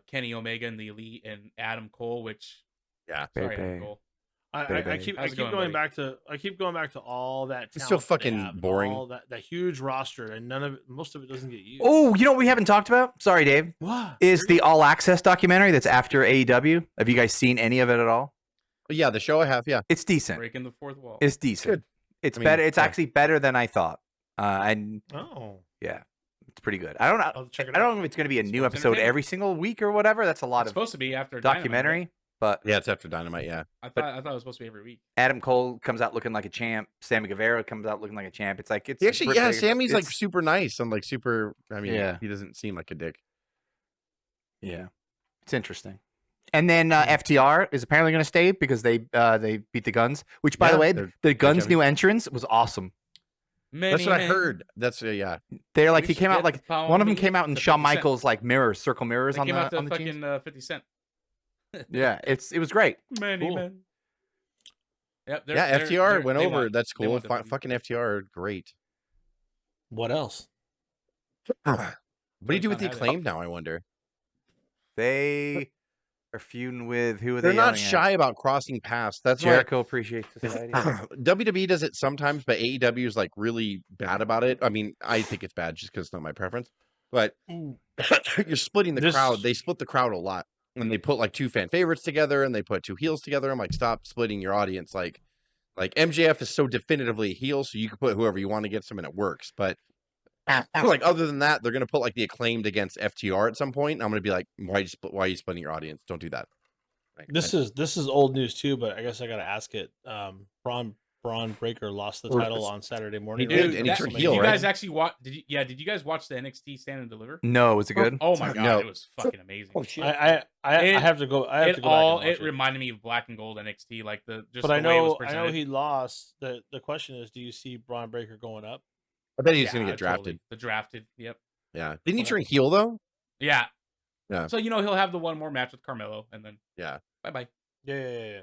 Speaker 3: Kenny Omega and the Elite and Adam Cole, which sorry, Adam Cole.
Speaker 4: I keep going back to all that.
Speaker 2: It's so fucking boring.
Speaker 4: All that huge roster, and most of it doesn't get used.
Speaker 1: Oh, you know what we haven't talked about? Sorry, Dave.
Speaker 4: What
Speaker 1: is the All Access documentary that's after AEW? Have you guys seen any of it at all?
Speaker 2: Yeah, the show I have. Yeah,
Speaker 1: it's decent.
Speaker 3: Breaking the fourth wall.
Speaker 1: It's decent. Good. It's better. It's actually better than I thought. Yeah, it's pretty good. I don't know. I don't know if it's going to be a new episode every single week or whatever. That's a lot of
Speaker 3: supposed to be after
Speaker 1: documentary.
Speaker 3: Dynamite.
Speaker 1: But
Speaker 2: yeah, it's after Dynamite. Yeah,
Speaker 3: I thought it was supposed to be every week.
Speaker 1: Adam Cole comes out looking like a champ. Sammy Guevara comes out looking like a champ. It's like
Speaker 2: Sammy's like super nice and like super. I mean, he doesn't seem like a dick.
Speaker 1: Yeah, it's interesting. And then FTR is apparently going to stay because they beat the Guns. Which, by the way, the Guns' new entrance was awesome.
Speaker 2: That's what I heard. That's
Speaker 1: They're like he came out like one of them came out in Shawn Michaels like circle mirrors on the
Speaker 3: fucking
Speaker 1: jeans.
Speaker 3: 50 Cent.
Speaker 1: Yeah, it was great.
Speaker 3: Men. Yep,
Speaker 2: FTR went over. That's cool. Fucking FTR, great.
Speaker 4: What else?
Speaker 2: What do you do with the Acclaim now? I wonder.
Speaker 1: They are feuding with who are
Speaker 2: They're not shy about crossing paths. That's
Speaker 1: Jericho appreciates this idea.
Speaker 2: WWE does it sometimes, but AEW is like really bad about it. I mean, I think it's bad just because it's not my preference. But you're splitting the crowd. They split the crowd a lot. When they put like 2 fan favorites together and they put 2 heels together, I'm like, stop splitting your audience. Like MJF is so definitively a heel, so you can put whoever you want against him and it works. But like other than that, they're gonna put like the Acclaimed against FTR at some point. And I'm gonna be like, why are you splitting your audience? Don't do that.
Speaker 4: This is old news too, but I guess I gotta ask it. Braun Braun Breaker lost the title on Saturday morning.
Speaker 2: He did, and he turned heel,
Speaker 3: Did you guys actually watch? Did you guys watch the NXT Stand and Deliver?
Speaker 1: No, was it good?
Speaker 3: Oh my god, it was fucking amazing.
Speaker 5: Oh shit!
Speaker 4: I have to go. I have to go back and watch
Speaker 3: it reminded me of Black and Gold NXT, like the just.
Speaker 4: But
Speaker 3: the
Speaker 4: I
Speaker 3: way it was
Speaker 4: know
Speaker 3: presented.
Speaker 4: he lost. The question is, do you see Braun Breaker going up?
Speaker 2: I bet he's gonna get drafted.
Speaker 3: Totally. The drafted, yep.
Speaker 2: Yeah. Didn't he turn heel though?
Speaker 3: Yeah.
Speaker 2: Yeah.
Speaker 3: So he'll have the one more match with Carmelo, and then bye bye.
Speaker 4: Yeah.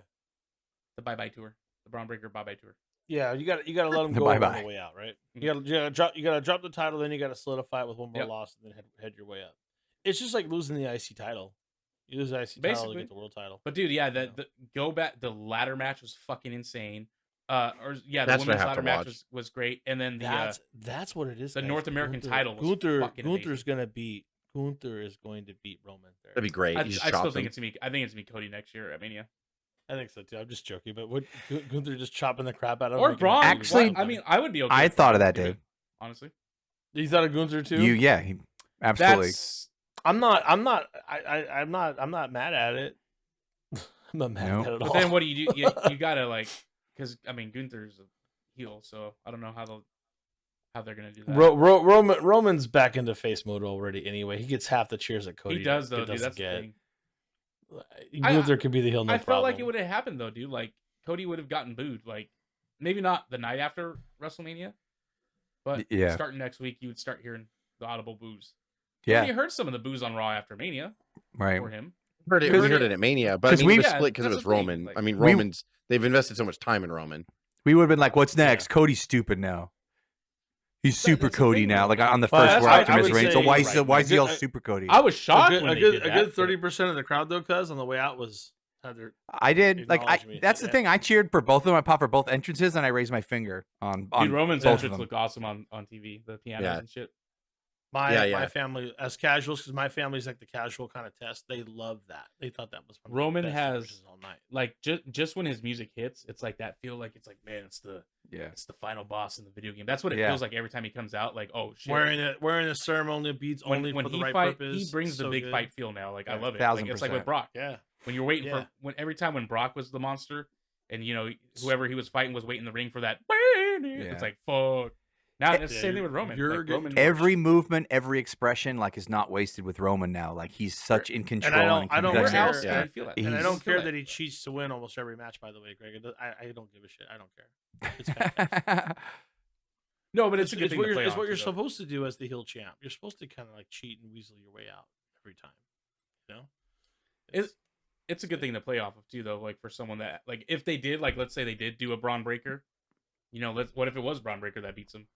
Speaker 3: The bye bye tour, the Braun Breaker bye bye tour.
Speaker 4: Yeah, you got to let him go on the way out, right? You got to drop the title, then you got to solidify it with one more loss, and then head your way up. It's just like losing the IC title. You lose the IC title to get the world title.
Speaker 3: But dude, the go back, the ladder match was fucking insane. The women's ladder match was great, and then
Speaker 4: that's what it is.
Speaker 3: The North American title was fucking
Speaker 4: Gunther's gonna beat. Gunther is going to beat Roman there.
Speaker 2: That'd be great.
Speaker 3: I still think it's me. I think it's me, Cody next year at Mania.
Speaker 4: I think so too. I'm just joking, but would Gunther just chopping the crap out of him?
Speaker 3: Or Braun?
Speaker 1: Actually,
Speaker 3: I mean, I would be okay.
Speaker 1: I thought of that, dude.
Speaker 3: Honestly,
Speaker 4: you thought of Gunther too?
Speaker 1: He absolutely.
Speaker 4: I'm not mad at it. I'm not mad at it at all.
Speaker 3: But then what do? You gotta because I mean Gunther's a heel, so I don't know how they're gonna do that.
Speaker 4: Roman's back into face mode already. Anyway, he gets half the cheers that Cody.
Speaker 3: He does though, dude. That's the thing.
Speaker 4: Gunther could be the heel. No
Speaker 3: I
Speaker 4: problem.
Speaker 3: felt like it would have happened though, dude. Like Cody would have gotten booed. Like maybe not the night after WrestleMania, but starting next week, you would start hearing the audible boos.
Speaker 1: Yeah,
Speaker 3: you heard some of the boos on Raw after Mania,
Speaker 1: right?
Speaker 3: For him,
Speaker 2: we heard it at Mania, but I mean, we split because it was Roman. I mean, they've invested so much time in Roman.
Speaker 1: We would have been like, "What's next? Cody's stupid now. He's super Cody now." Like on the first where Optimus Reigns. So why is he all super Cody?
Speaker 3: I was shocked.
Speaker 4: A good 30% of the crowd though, cuz on the way out was.
Speaker 1: I did that's the thing. I cheered for both of them. I popped for both entrances, and I raised my finger on.
Speaker 3: Dude, Roman's entrance looked awesome on TV. The pianos and shit.
Speaker 4: My family, as casuals, because my family's like the casual kind of test. They love that. They thought that was
Speaker 3: Roman has all night. Like just when his music hits, it's like that feel like it's like man, it's the final boss in the video game. That's what it feels like every time he comes out. Like oh shit,
Speaker 4: wearing the ceremonial beads only for the right purpose.
Speaker 3: He brings the big fight feel now. Like I love it.
Speaker 1: Like,
Speaker 3: it's like with Brock.
Speaker 4: Yeah,
Speaker 3: when you're waiting for every time when Brock was the monster, and whoever he was fighting was waiting in the ring for that. It's like fuck. Now it's the same thing with Roman. Roman
Speaker 1: every movement, every expression, is not wasted with Roman now. Like he's such in control.
Speaker 4: And I don't
Speaker 3: where else can I feel that?
Speaker 4: And I don't care that he cheats to win almost every match. By the way, Greg, I don't give a shit. I don't care. It's fantastic.
Speaker 3: No, but it's a good thing.
Speaker 4: It's what you're supposed to do as the heel champ. You're supposed to kind of cheat and weasel your way out every time. You know,
Speaker 3: it's a good thing to play off of too, though. Like for someone that if they did let's say they did do a Braun Breaker, what if it was Braun Breaker that beats him?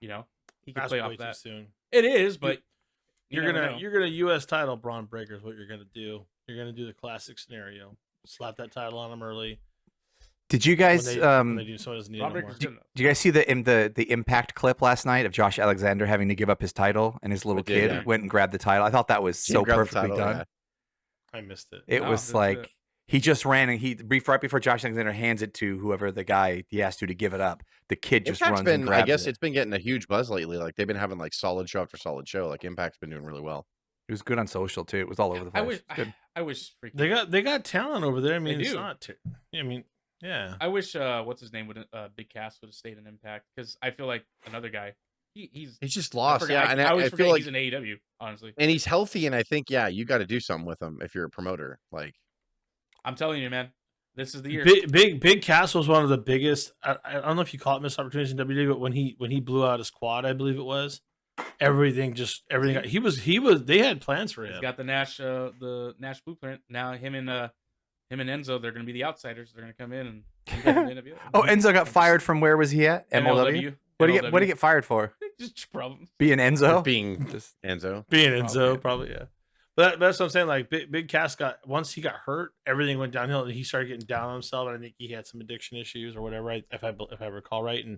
Speaker 3: He can play off that.
Speaker 4: Soon.
Speaker 3: It is, but
Speaker 4: you're gonna U.S. title Braun Breaker is what you're gonna do. You're gonna do the classic scenario. Slap that title on him early.
Speaker 1: Did you guys
Speaker 3: did
Speaker 1: you guys see the Impact clip last night of Josh Alexander having to give up his title and his little kid went and grabbed the title? I thought that was so perfectly done.
Speaker 2: Yeah.
Speaker 4: I missed it.
Speaker 1: It was like he just ran and right before Josh Alexander hands it to whoever the guy he asked to give it up, the kid just runs and grabs
Speaker 2: I guess
Speaker 1: it.
Speaker 2: It's been getting a huge buzz lately. Like they've been having solid show after solid show. Like Impact's been doing really well.
Speaker 1: It was good on social too. It was all over the place.
Speaker 3: I wish
Speaker 4: they got talent over there. I mean, it's not. Yeah.
Speaker 3: I wish what's his name would Big Cass would have stayed in Impact because I feel like another guy. He's
Speaker 2: just lost.
Speaker 3: I feel like he's in
Speaker 2: in
Speaker 3: AEW, honestly.
Speaker 2: And he's healthy, and I think you got to do something with him if you're a promoter. Like
Speaker 3: I'm telling you, man, this is the year.
Speaker 4: Big Cass was one of the biggest. I don't know if you call it missed opportunities in WWE, but when he blew out his quad, I believe it was. Everything. He was. They had plans for him.
Speaker 3: He's got the Nash blueprint. Now him and Enzo, they're going to be the outsiders. They're going to come in and.
Speaker 1: Enzo got fired from where was he at? MLW. What did he get fired for?
Speaker 3: Just problems.
Speaker 1: Being Enzo.
Speaker 2: Being Enzo.
Speaker 4: Being Enzo, probably yeah. But that's what I'm saying. Like Big Cass once he got hurt, everything went downhill, and he started getting down on himself. And I think he had some addiction issues or whatever, if I recall right. And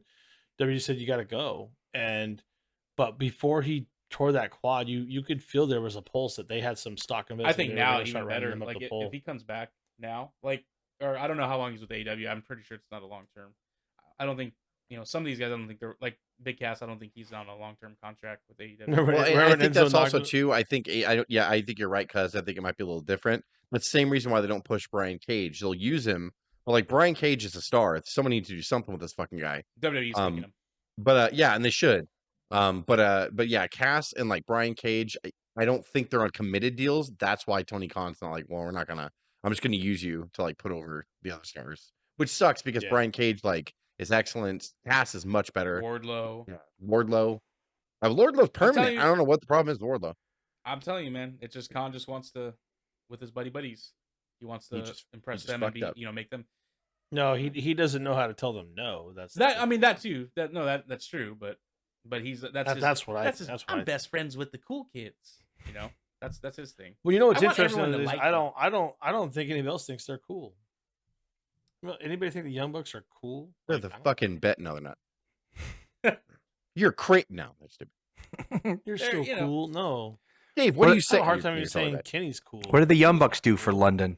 Speaker 4: W said you got to go. But before he tore that quad, you could feel there was a pulse that they had some stock investment.
Speaker 3: I think now even better. Like if he comes back now, or I don't know how long he's with AEW. I'm pretty sure it's not a long term. I don't think some of these guys. I don't think they're like Big Cass. I don't think he's on a long term contract with AEW.
Speaker 2: Well, I think that's also too. I think I think you're right, cuz I think it might be a little different. But same reason why they don't push Brian Cage. They'll use him, Well, like Brian Cage is a star. Someone needs to do something with this fucking guy.
Speaker 3: WWE's taking him.
Speaker 2: But yeah, and they should. But yeah, Cass and like Brian Cage, I don't think they're on committed deals. That's why Tony Khan's not like, well, we're not gonna. I'm just gonna use you to like put over the other stars, which sucks because Brian Cage like is excellent. Cass is much better.
Speaker 3: Wardlow.
Speaker 2: Yeah, Wardlow. Wardlow's permanent. I don't know what the problem is with Wardlow.
Speaker 3: I'm telling you, man, it's just Khan just wants to, with his buddies, he wants to impress them and be, make them.
Speaker 4: No, he doesn't know how to tell them no. That's
Speaker 3: I mean that too. That's true. But I'm best friends with the cool kids. That's his thing.
Speaker 4: Well, you know what's interesting is I don't think anybody else thinks they're cool. Anybody think the Young Bucks are cool?
Speaker 2: They're the fucking bet. No, they're not. You're great now.
Speaker 4: You're so cool. No,
Speaker 2: Dave. What do you say?
Speaker 4: I have a hard time saying Kenny's cool.
Speaker 1: What did the Young Bucks do for London?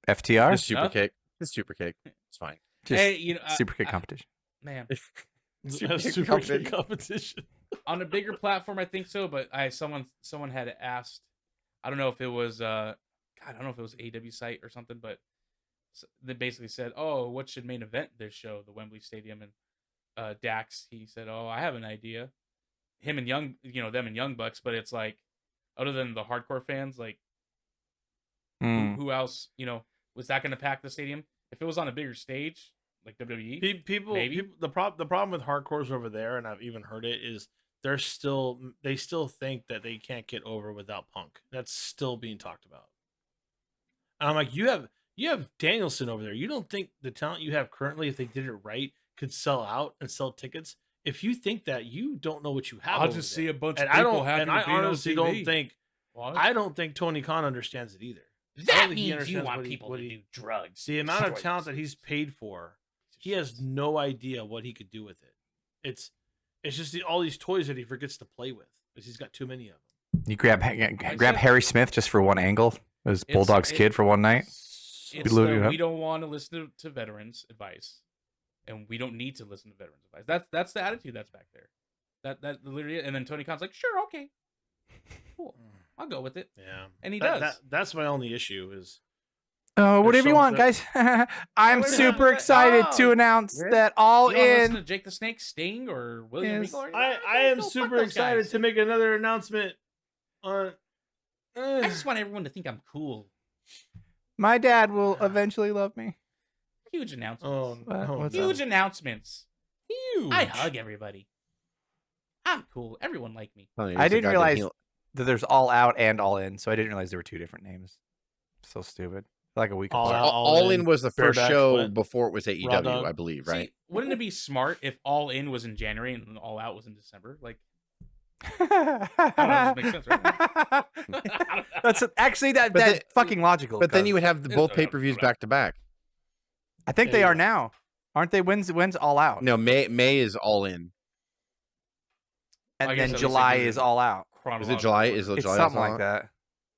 Speaker 1: FTR?
Speaker 2: Just super kick. Just super kick. It's fine.
Speaker 1: Just super kick competition.
Speaker 3: Man.
Speaker 4: super kick competition.
Speaker 3: On a bigger platform, I think so, but someone had asked, I don't know if it was I don't know if it was AW site or something, but they basically said, "Oh, what should main event this show, the Wembley Stadium?" And Dax, he said, "Oh, I have an idea." Him and them and Young Bucks, but it's like, other than the hardcore fans, like who else, was that going to pack the stadium? If it was on a bigger stage, like WWE,
Speaker 4: people the problem with hardcores over there, and I've even heard it, is they still think that they can't get over without Punk. That's still being talked about. And I'm like, you have Danielson over there. You don't think the talent you have currently, if they did it right, could sell out and sell tickets? If you think that, you don't know what you have.
Speaker 3: I'll just see a bunch of
Speaker 4: people happy. And I honestly don't think. I don't think Tony Khan understands it either.
Speaker 3: That means you want people to do drugs.
Speaker 4: The amount of talent that he's paid for, he has no idea what he could do with it. It's just all these toys that he forgets to play with because he's got too many of them.
Speaker 1: You grab Harry Smith just for one angle as Bulldog's kid for one night.
Speaker 3: We don't want to listen to veterans' advice, and we don't need to listen to veterans' advice. That's the attitude that's back there. That literally, and then Tony Khan's like, sure, okay, cool, I'll go with it.
Speaker 4: Yeah,
Speaker 3: and he does.
Speaker 4: That's my only issue is.
Speaker 1: Oh, whatever you want, guys. I'm super excited to announce that All In.
Speaker 3: Listen to Jake the Snake, Sting, or William Regal.
Speaker 4: I am super excited to make another announcement. I
Speaker 3: just want everyone to think I'm cool.
Speaker 1: My dad will eventually love me.
Speaker 3: Huge announcements.
Speaker 1: Huge
Speaker 3: announcements. Huge. I hug everybody. I'm cool. Everyone like me.
Speaker 1: I didn't realize that there's All Out and All In, so I didn't realize there were two different names. So stupid. Like a week apart.
Speaker 2: All In was the first show before it was AEW, I believe, right?
Speaker 3: See, wouldn't it be smart if All In was in January and All Out was in December? Like,
Speaker 1: that makes sense, right? That's actually that fucking logical.
Speaker 2: But then you would have both pay-per-views back to back.
Speaker 1: I think they are now, aren't they? When's All Out?
Speaker 2: No, May is All In,
Speaker 1: and then July is All Out.
Speaker 2: Is it July? Is it July?
Speaker 1: Something like that.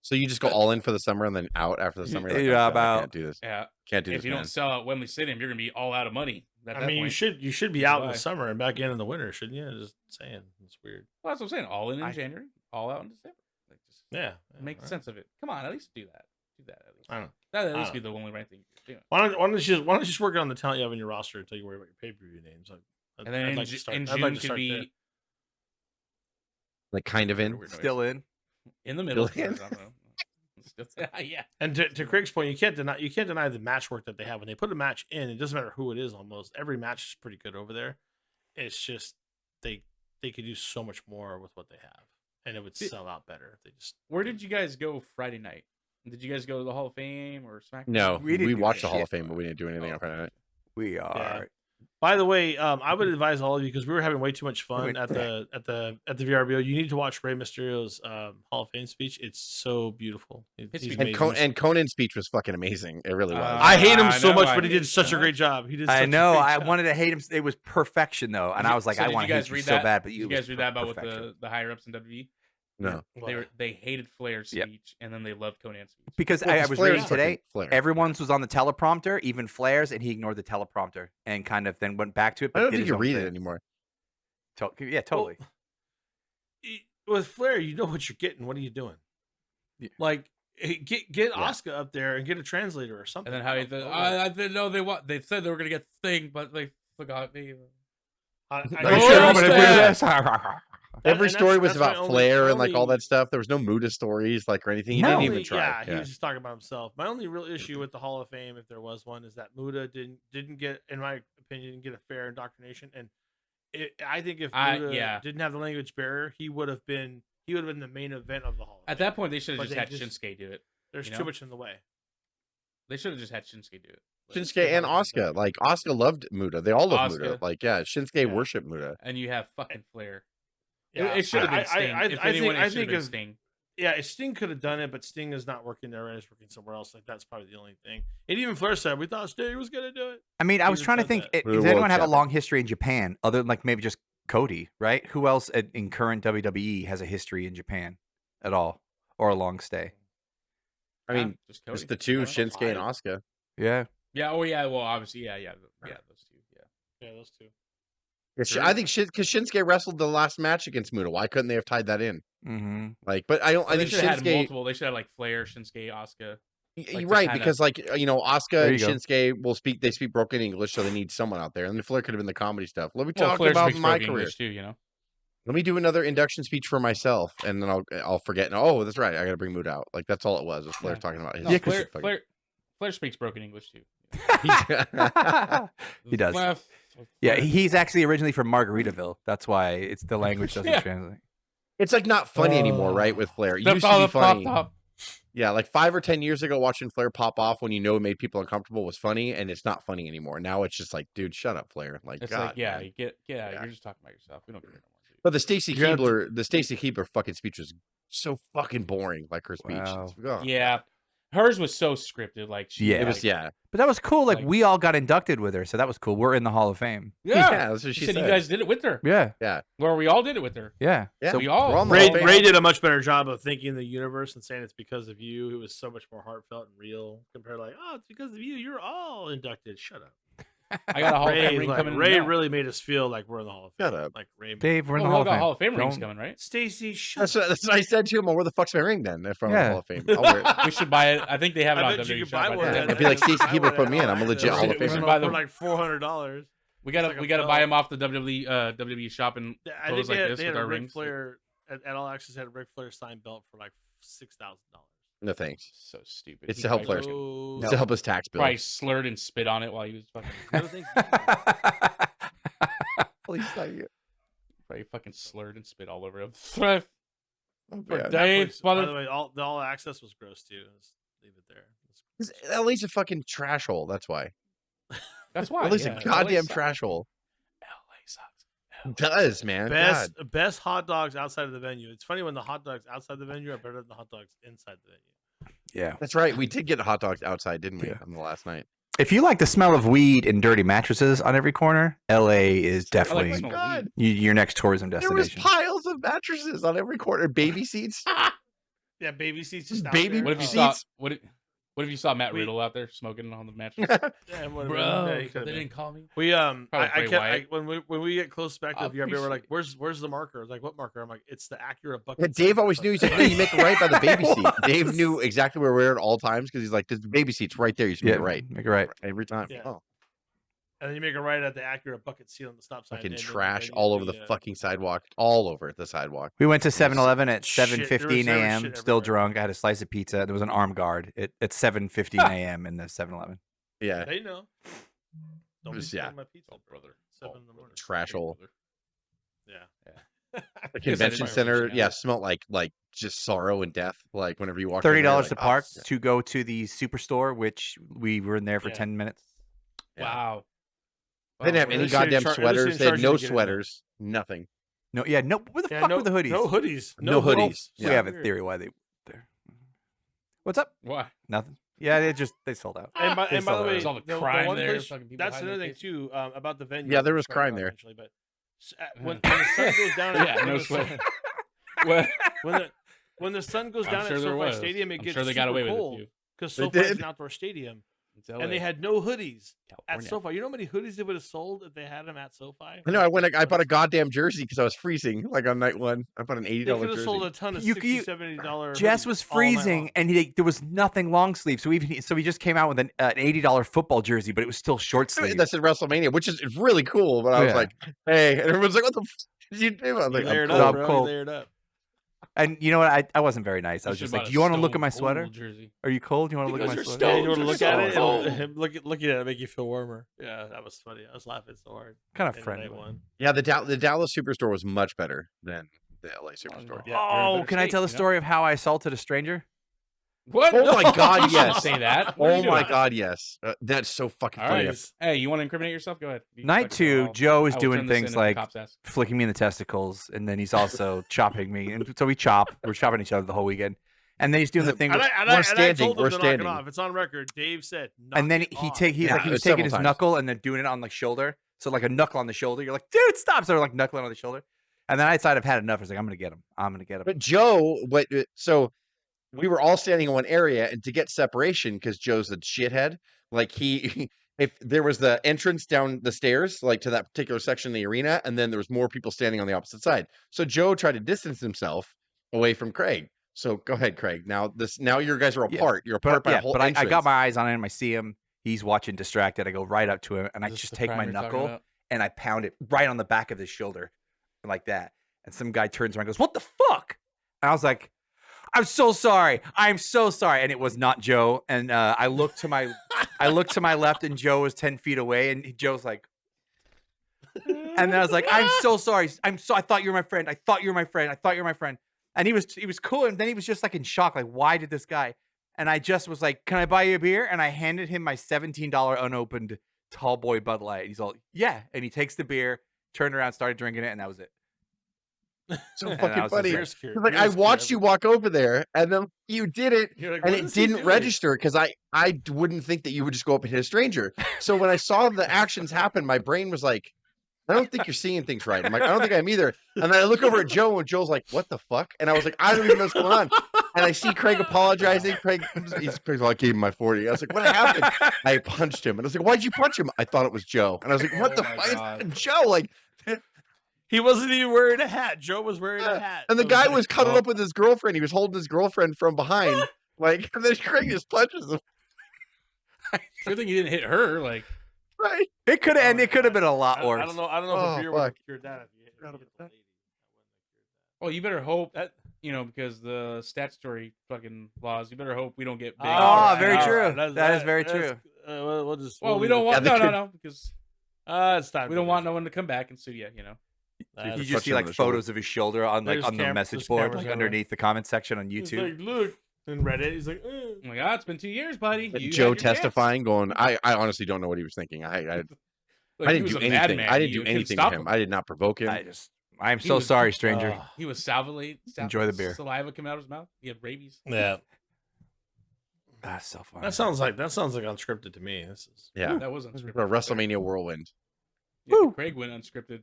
Speaker 2: So you just go all in for the summer and then out after the summer. Like,
Speaker 1: yeah,
Speaker 2: I can't do this.
Speaker 3: Yeah,
Speaker 2: can't do
Speaker 3: this. If you don't sell out Wembley Stadium, you're gonna be all out of money.
Speaker 4: I mean, you should be out in the summer and back in the winter, shouldn't you? Just saying, it's weird.
Speaker 3: Well, that's what I'm saying. All in January, all out in December. Like, just make sense of it. Come on, at least do that. Do that at least.
Speaker 4: I don't know.
Speaker 3: That'd at least be the only right thing you're doing.
Speaker 4: Why don't you just work on the talent you have in your roster until you worry about your pay-per-view names?
Speaker 3: And then in June could be
Speaker 2: like kind of in,
Speaker 1: still in
Speaker 3: the middle.
Speaker 2: Still in.
Speaker 3: I don't know. Yeah.
Speaker 4: And to Craig's point, you can't deny the match work that they have when they put a match in. It doesn't matter who it is. Almost every match is pretty good over there. It's just they could do so much more with what they have, and it would sell out better if they just.
Speaker 3: Where did you guys go Friday night? Did you guys go to the Hall of Fame or SmackDown?
Speaker 2: No, we watched the Hall of Fame, but we didn't do anything on Friday night.
Speaker 1: We are.
Speaker 4: Yeah. By the way, I would advise all of you, because we were having way too much fun at the VRBO. You need to watch Rey Mysterio's Hall of Fame speech. It's so beautiful.
Speaker 2: And Conan's speech was fucking amazing. It really was.
Speaker 4: I hate him so much, but he did such a great job. He did.
Speaker 1: I know. I wanted to hate him. It was perfection, though, and I was like, I want to hate you so bad. But
Speaker 3: you guys read that about what the higher ups in WWE?
Speaker 2: No,
Speaker 3: they hated Flair's speech, and then they loved Conan's speech.
Speaker 1: Because I was reading today, everyone's was on the teleprompter, even Flair's, and he ignored the teleprompter and kind of then went back to it. But
Speaker 2: I don't think you read it anymore.
Speaker 1: Yeah, totally.
Speaker 4: Well, with Flair, you know what you're getting. What are you doing?
Speaker 1: Yeah.
Speaker 4: Like, get Asuka up there and get a translator or something.
Speaker 3: And then I didn't know they said they were gonna get Sting, but they forgot me.
Speaker 2: Every story was about Flair and like all that stuff. There was no Muda stories like or anything. He didn't even try.
Speaker 4: He was just talking about himself. My only real issue with the Hall of Fame, if there was one, is that Muda didn't get, in my opinion, get a fair indoctrination. And I think if Muda didn't have the language barrier, he would have been the main event of the Hall of Fame.
Speaker 3: At that point, they should have just had Shinsuke do it.
Speaker 4: There's too much in the way.
Speaker 3: They should have just had Shinsuke do it.
Speaker 2: Shinsuke and Asuka. Like, Asuka loved Muda. They all love Muda. Like, Shinsuke worshiped Muda.
Speaker 3: And you have fucking Flair.
Speaker 4: Yeah.
Speaker 3: It should have been Sting.
Speaker 4: I think
Speaker 3: Sting.
Speaker 4: Yeah, Sting could have done it, but Sting is not working there and is working somewhere else. Like, that's probably the only thing. And even Flair said, we thought Sting was going to do it.
Speaker 1: I mean, I was trying to think, does anyone have a long history in Japan other than like maybe just Cody, right? Who else in current WWE has a history in Japan at all or a long stay?
Speaker 2: I mean, just the two, Shinsuke and Asuka.
Speaker 1: Yeah.
Speaker 3: Yeah. Oh, yeah. Well, obviously, yeah. Those two.
Speaker 4: Yeah, those two.
Speaker 2: I think because Shinsuke wrestled the last match against Muda. Why couldn't they have tied that in?
Speaker 1: Mm-hmm.
Speaker 2: Like, but I don't. I think
Speaker 3: Shinsuke had multiple.
Speaker 2: They
Speaker 3: should have like Flair, Shinsuke, Asuka.
Speaker 2: Like, right, because Asuka and Shinsuke will speak. They speak broken English, so they need someone out there. And then Flair could have been the comedy stuff. Let me talk about my career
Speaker 3: English too.
Speaker 2: Let me do another induction speech for myself, and then I'll forget. Oh, that's right. I got to bring Muda out. Like that's all it was. Flair talking about his.
Speaker 3: Flair speaks broken English too.
Speaker 1: He does. Yeah, he's actually originally from Margaritaville. That's why it's the language doesn't translate.
Speaker 2: It's like not funny anymore, right? With Flair, it used to be funny. Yeah, like 5 or 10 years ago, watching Flair pop off when it made people uncomfortable was funny, and it's not funny anymore. Now it's just like, dude, shut up, Flair. Like,
Speaker 3: it's
Speaker 2: God,
Speaker 3: like, you get out. You're just talking about yourself. We don't care anymore.
Speaker 2: But the Stacy Keibler fucking speech was so fucking boring. Like her speech.
Speaker 1: Wow.
Speaker 3: Yeah. Hers was so scripted,
Speaker 2: it was. But
Speaker 1: that was cool. Like we all got inducted with her, so that was cool. We're in the Hall of Fame.
Speaker 3: Yeah,
Speaker 2: that's what she
Speaker 3: said. You guys did it with her.
Speaker 1: Yeah.
Speaker 3: Where we all did it with her.
Speaker 1: Yeah.
Speaker 3: So we all.
Speaker 4: Ray did a much better job of thinking the universe and saying it's because of you. It was so much more heartfelt and real compared to it's because of you. You're all inducted. Shut up.
Speaker 3: I got a Hall of Fame ring coming.
Speaker 4: Ray really made us feel like we're in the Hall of Fame.
Speaker 2: Shut up.
Speaker 4: Like Ray.
Speaker 1: Dave, we're in the Hall of Fame.
Speaker 3: Hall of Fame rings coming, right?
Speaker 4: Stacy,
Speaker 2: that's what I said to him. Well, where the fuck's my ring then? If I'm in the Hall of Fame, I'll wear it.
Speaker 3: We should buy it. I think they have it on WWE Shop.
Speaker 2: I'd be like, Stacy Keibler put me in. I'm a legit Hall of Famer.
Speaker 4: For like $400.
Speaker 3: We gotta buy him off the WWE Shop and pose like this with our rings.
Speaker 4: Flair at All Access had a Ric Flair signed belt for like $6,000.
Speaker 2: No thanks.
Speaker 3: So stupid.
Speaker 2: It's to help Flair. It's to help his tax bill.
Speaker 3: Probably slurred and spit on it while he was fucking.
Speaker 2: Please thank you.
Speaker 3: Probably fucking slurred and spit all over him. Dave,
Speaker 4: by the way, the All Access was gross too. Let's leave it there.
Speaker 2: LA's a fucking trash hole. That's why.
Speaker 3: That's why.
Speaker 2: LA's a goddamn trash hole.
Speaker 3: LA sucks.
Speaker 2: It does, man.
Speaker 4: Best hot dogs outside of the venue. It's funny when the hot dogs outside the venue are better than the hot dogs inside the venue.
Speaker 1: Yeah,
Speaker 2: that's right. We did get hot dogs outside, didn't we? On the last night.
Speaker 1: If you like the smell of weed and dirty mattresses on every corner, LA is definitely your next tourism destination.
Speaker 2: There was piles of mattresses on every corner, baby seats.
Speaker 4: Yeah, baby seats. Just
Speaker 2: baby
Speaker 3: what if you
Speaker 2: seats.
Speaker 3: What if you saw Matt Riddle out there smoking on the mattress? Bro, they didn't call me.
Speaker 4: We when we get close back to the VRB, we're like, "Where's the marker?" Like, what marker? I'm like, "It's the Acura bucket."
Speaker 2: Yeah, Dave always knew. He's like, "No, you make it right by the baby seat." Dave knew exactly where we were at all times because he's like, "There's the baby seat's right there. You should make it right.
Speaker 1: Make it right
Speaker 2: every time."
Speaker 4: Yeah. Oh. And then you make it right at the Acura bucket seat on the stop sign.
Speaker 2: Fucking trash all over the fucking sidewalk, all over the sidewalk.
Speaker 1: We went to 7-Eleven at 7:15 a.m. Still drunk. I had a slice of pizza. There was an armed guard at 7:15 a.m. in the 7-Eleven.
Speaker 2: Yeah,
Speaker 4: they know. Don't be my pizza,
Speaker 3: brother.
Speaker 4: 7 in the morning.
Speaker 2: Trash hole.
Speaker 4: Yeah.
Speaker 2: The convention center, smelled like just sorrow and death. Like whenever you walk.
Speaker 1: $30 to park to go to the Superstore, which we were in there for 10 minutes.
Speaker 3: Wow.
Speaker 2: They didn't have any goddamn sweaters. They had no sweaters. Nothing.
Speaker 1: No. Where the fuck were the hoodies?
Speaker 4: No hoodies.
Speaker 2: No hoodies.
Speaker 1: We have a theory why they there. What's up?
Speaker 3: Why?
Speaker 1: Nothing. Yeah, they sold out.
Speaker 4: And by the way,
Speaker 3: all the crime there.
Speaker 4: That's another thing too about the venue.
Speaker 2: Yeah, there was crime there.
Speaker 4: But when the sun goes down,
Speaker 3: no sweat.
Speaker 4: When the sun goes down at SoFi Stadium, it gets super cold because SoFi is an outdoor stadium. And they had no hoodies
Speaker 2: California.
Speaker 4: At SoFi, you know how many hoodies they would have sold if they had them at SoFi?
Speaker 2: I know. I bought a goddamn jersey because I was freezing. Like on night one, I bought an $80
Speaker 4: They
Speaker 2: jersey.
Speaker 4: could have sold a ton of $60, $70.
Speaker 1: Jess was freezing, and there was nothing long sleeve, so he just came out with an $80 football jersey, but it was still short sleeve.
Speaker 2: That's at WrestleMania, which is really cool. But I was like, hey, and everyone's like, what the f did you do? I was like,
Speaker 4: layered
Speaker 2: I'm
Speaker 4: up,
Speaker 2: cold.
Speaker 4: bro. You layered up.
Speaker 1: And you know what? I wasn't very nice. I was just like, "Do you want to look at my sweater?
Speaker 3: Jersey.
Speaker 1: Are you cold? Do you want to look at my sweater?
Speaker 4: Yeah, you want to look at it?
Speaker 3: Cold.
Speaker 4: Looking at it make you feel warmer. Yeah, that was funny. I was laughing so hard.
Speaker 1: Kind of friendly.
Speaker 2: Yeah, the Dallas Superstore was much better than the LA Superstore.
Speaker 1: Oh, can I tell the story of how I assaulted a stranger?
Speaker 3: What?
Speaker 2: Oh my God,
Speaker 3: You shouldn't
Speaker 2: yes.
Speaker 3: say that.
Speaker 2: Oh my God, yes. That's so fucking funny.
Speaker 3: Right. Hey, you want to incriminate yourself? Go ahead.
Speaker 1: Night 2, Joe is doing things like flicking me in the testicles, and then he's also chopping me. And so we chop. We're chopping each other the whole weekend. And then he's doing the thing.
Speaker 2: We're standing.
Speaker 4: We're standing. Off. It's on record. Dave said.
Speaker 1: And then he was taking his knuckle and then doing it on the shoulder. So like a knuckle on the shoulder. You're like, dude, stop! So like knuckling on the shoulder. And then I decided I've had enough. I was like, I'm gonna get him.
Speaker 2: But Joe, so we were all standing in one area, and to get separation, because Joe's a shithead, like if there was the entrance down the stairs, like to that particular section of the arena, and then there was more people standing on the opposite side. So Joe tried to distance himself away from Craig. So go ahead, Craig. Now your guys are apart. You're apart by a whole entrance.
Speaker 1: I got my eyes on him. I see him. He's watching distracted. I go right up to him, and I just take my knuckle and I pound it right on the back of his shoulder, like that. And some guy turns around and goes, "What the fuck?" And I was like, I'm so sorry. I'm so sorry. And it was not Joe. And I looked to my left, and Joe was 10 feet away. And Joe's like, and then I was like, I'm so sorry. I thought you were my friend. I thought you were my friend. I thought you were my friend. And he was cool. And then he was just like in shock. Like, why did this guy? And I just was like, can I buy you a beer? And I handed him my $17 unopened tall boy Bud Light. And he's all, yeah. And he takes the beer, turned around, started drinking it. And that was it.
Speaker 2: So fucking funny. Like, I watched you walk over there, and then you did it, like, and it didn't register because I wouldn't think that you would just go up and hit a stranger. So when I saw the actions happen, my brain was like, I don't think you're seeing things right. I'm like, I don't think I am either. And then I look over at Joe, and Joe's like, what the fuck? And I was like, I don't even know what's going on. And I see Craig apologizing. Craig's like, I gave him my 40. I was like, what happened? I punched him. And I was like, why'd you punch him? I thought it was Joe. And I was like, what the fuck? Joe, like...
Speaker 4: He wasn't even wearing a hat. Joe was wearing a hat.
Speaker 2: And the guy was cuddled up with his girlfriend. He was holding his girlfriend from behind. Like, and then Craig just punches him.
Speaker 3: Good thing you didn't hit her. Like,
Speaker 2: right.
Speaker 1: It could have been a lot worse.
Speaker 4: I don't know if a beer would have cured that. If you hit the lady.
Speaker 3: Well, you better hope that, because the statutory fucking laws, you better hope we don't get big.
Speaker 1: Oh, very true. That is very true.
Speaker 3: We don't want, no, because
Speaker 4: it's time.
Speaker 3: We don't want no one to come back and sue you,
Speaker 1: You just see like photos of his shoulder on the message board, like underneath the comment section on YouTube.
Speaker 4: He's like, look, in Reddit, he's like,
Speaker 3: I'm like, it's been 2 years, buddy.
Speaker 2: Joe testifying, going, I honestly don't know what he was thinking. I didn't do anything. I didn't do anything to him. I did not provoke him.
Speaker 1: I'm so sorry, stranger.
Speaker 3: He was salivating.
Speaker 1: Enjoy the beer.
Speaker 3: Saliva coming out of his mouth. He had rabies.
Speaker 4: Yeah.
Speaker 1: That's so fun.
Speaker 4: That sounds like unscripted to me.
Speaker 3: That was unscripted.
Speaker 2: A WrestleMania whirlwind.
Speaker 3: Yeah, Craig went unscripted.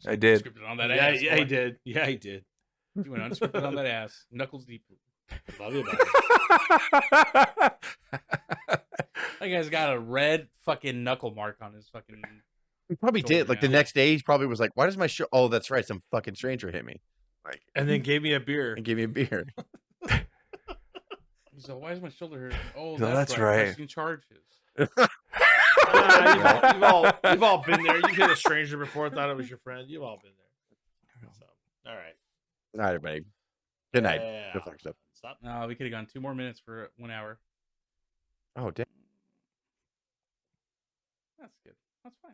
Speaker 1: I did.
Speaker 3: Unscripted on that ass.
Speaker 4: Yeah, he did. Yeah, he did.
Speaker 3: He went unscripted on that ass. Knuckles deep.
Speaker 4: Love you about it.
Speaker 3: That guy's got a red fucking knuckle mark on his fucking.
Speaker 2: He probably did. Like the next day, he probably was like, "Why does my show? Oh, that's right. Some fucking stranger hit me." Like,
Speaker 4: and then gave me a beer.
Speaker 2: And gave me a beer.
Speaker 3: He's like, "Why is my shoulder hurt?" Oh,
Speaker 1: that's right.
Speaker 3: Pressing charges.
Speaker 4: You've all been there. You've hit a stranger before, thought it was your friend. You've all been there. So, all right.
Speaker 2: All right, everybody. Good night.
Speaker 4: Yeah.
Speaker 2: Go fuck yourself.
Speaker 3: Stop. No, we could have gone 2 more minutes for 1 hour.
Speaker 2: Oh, damn.
Speaker 3: That's good. That's fine.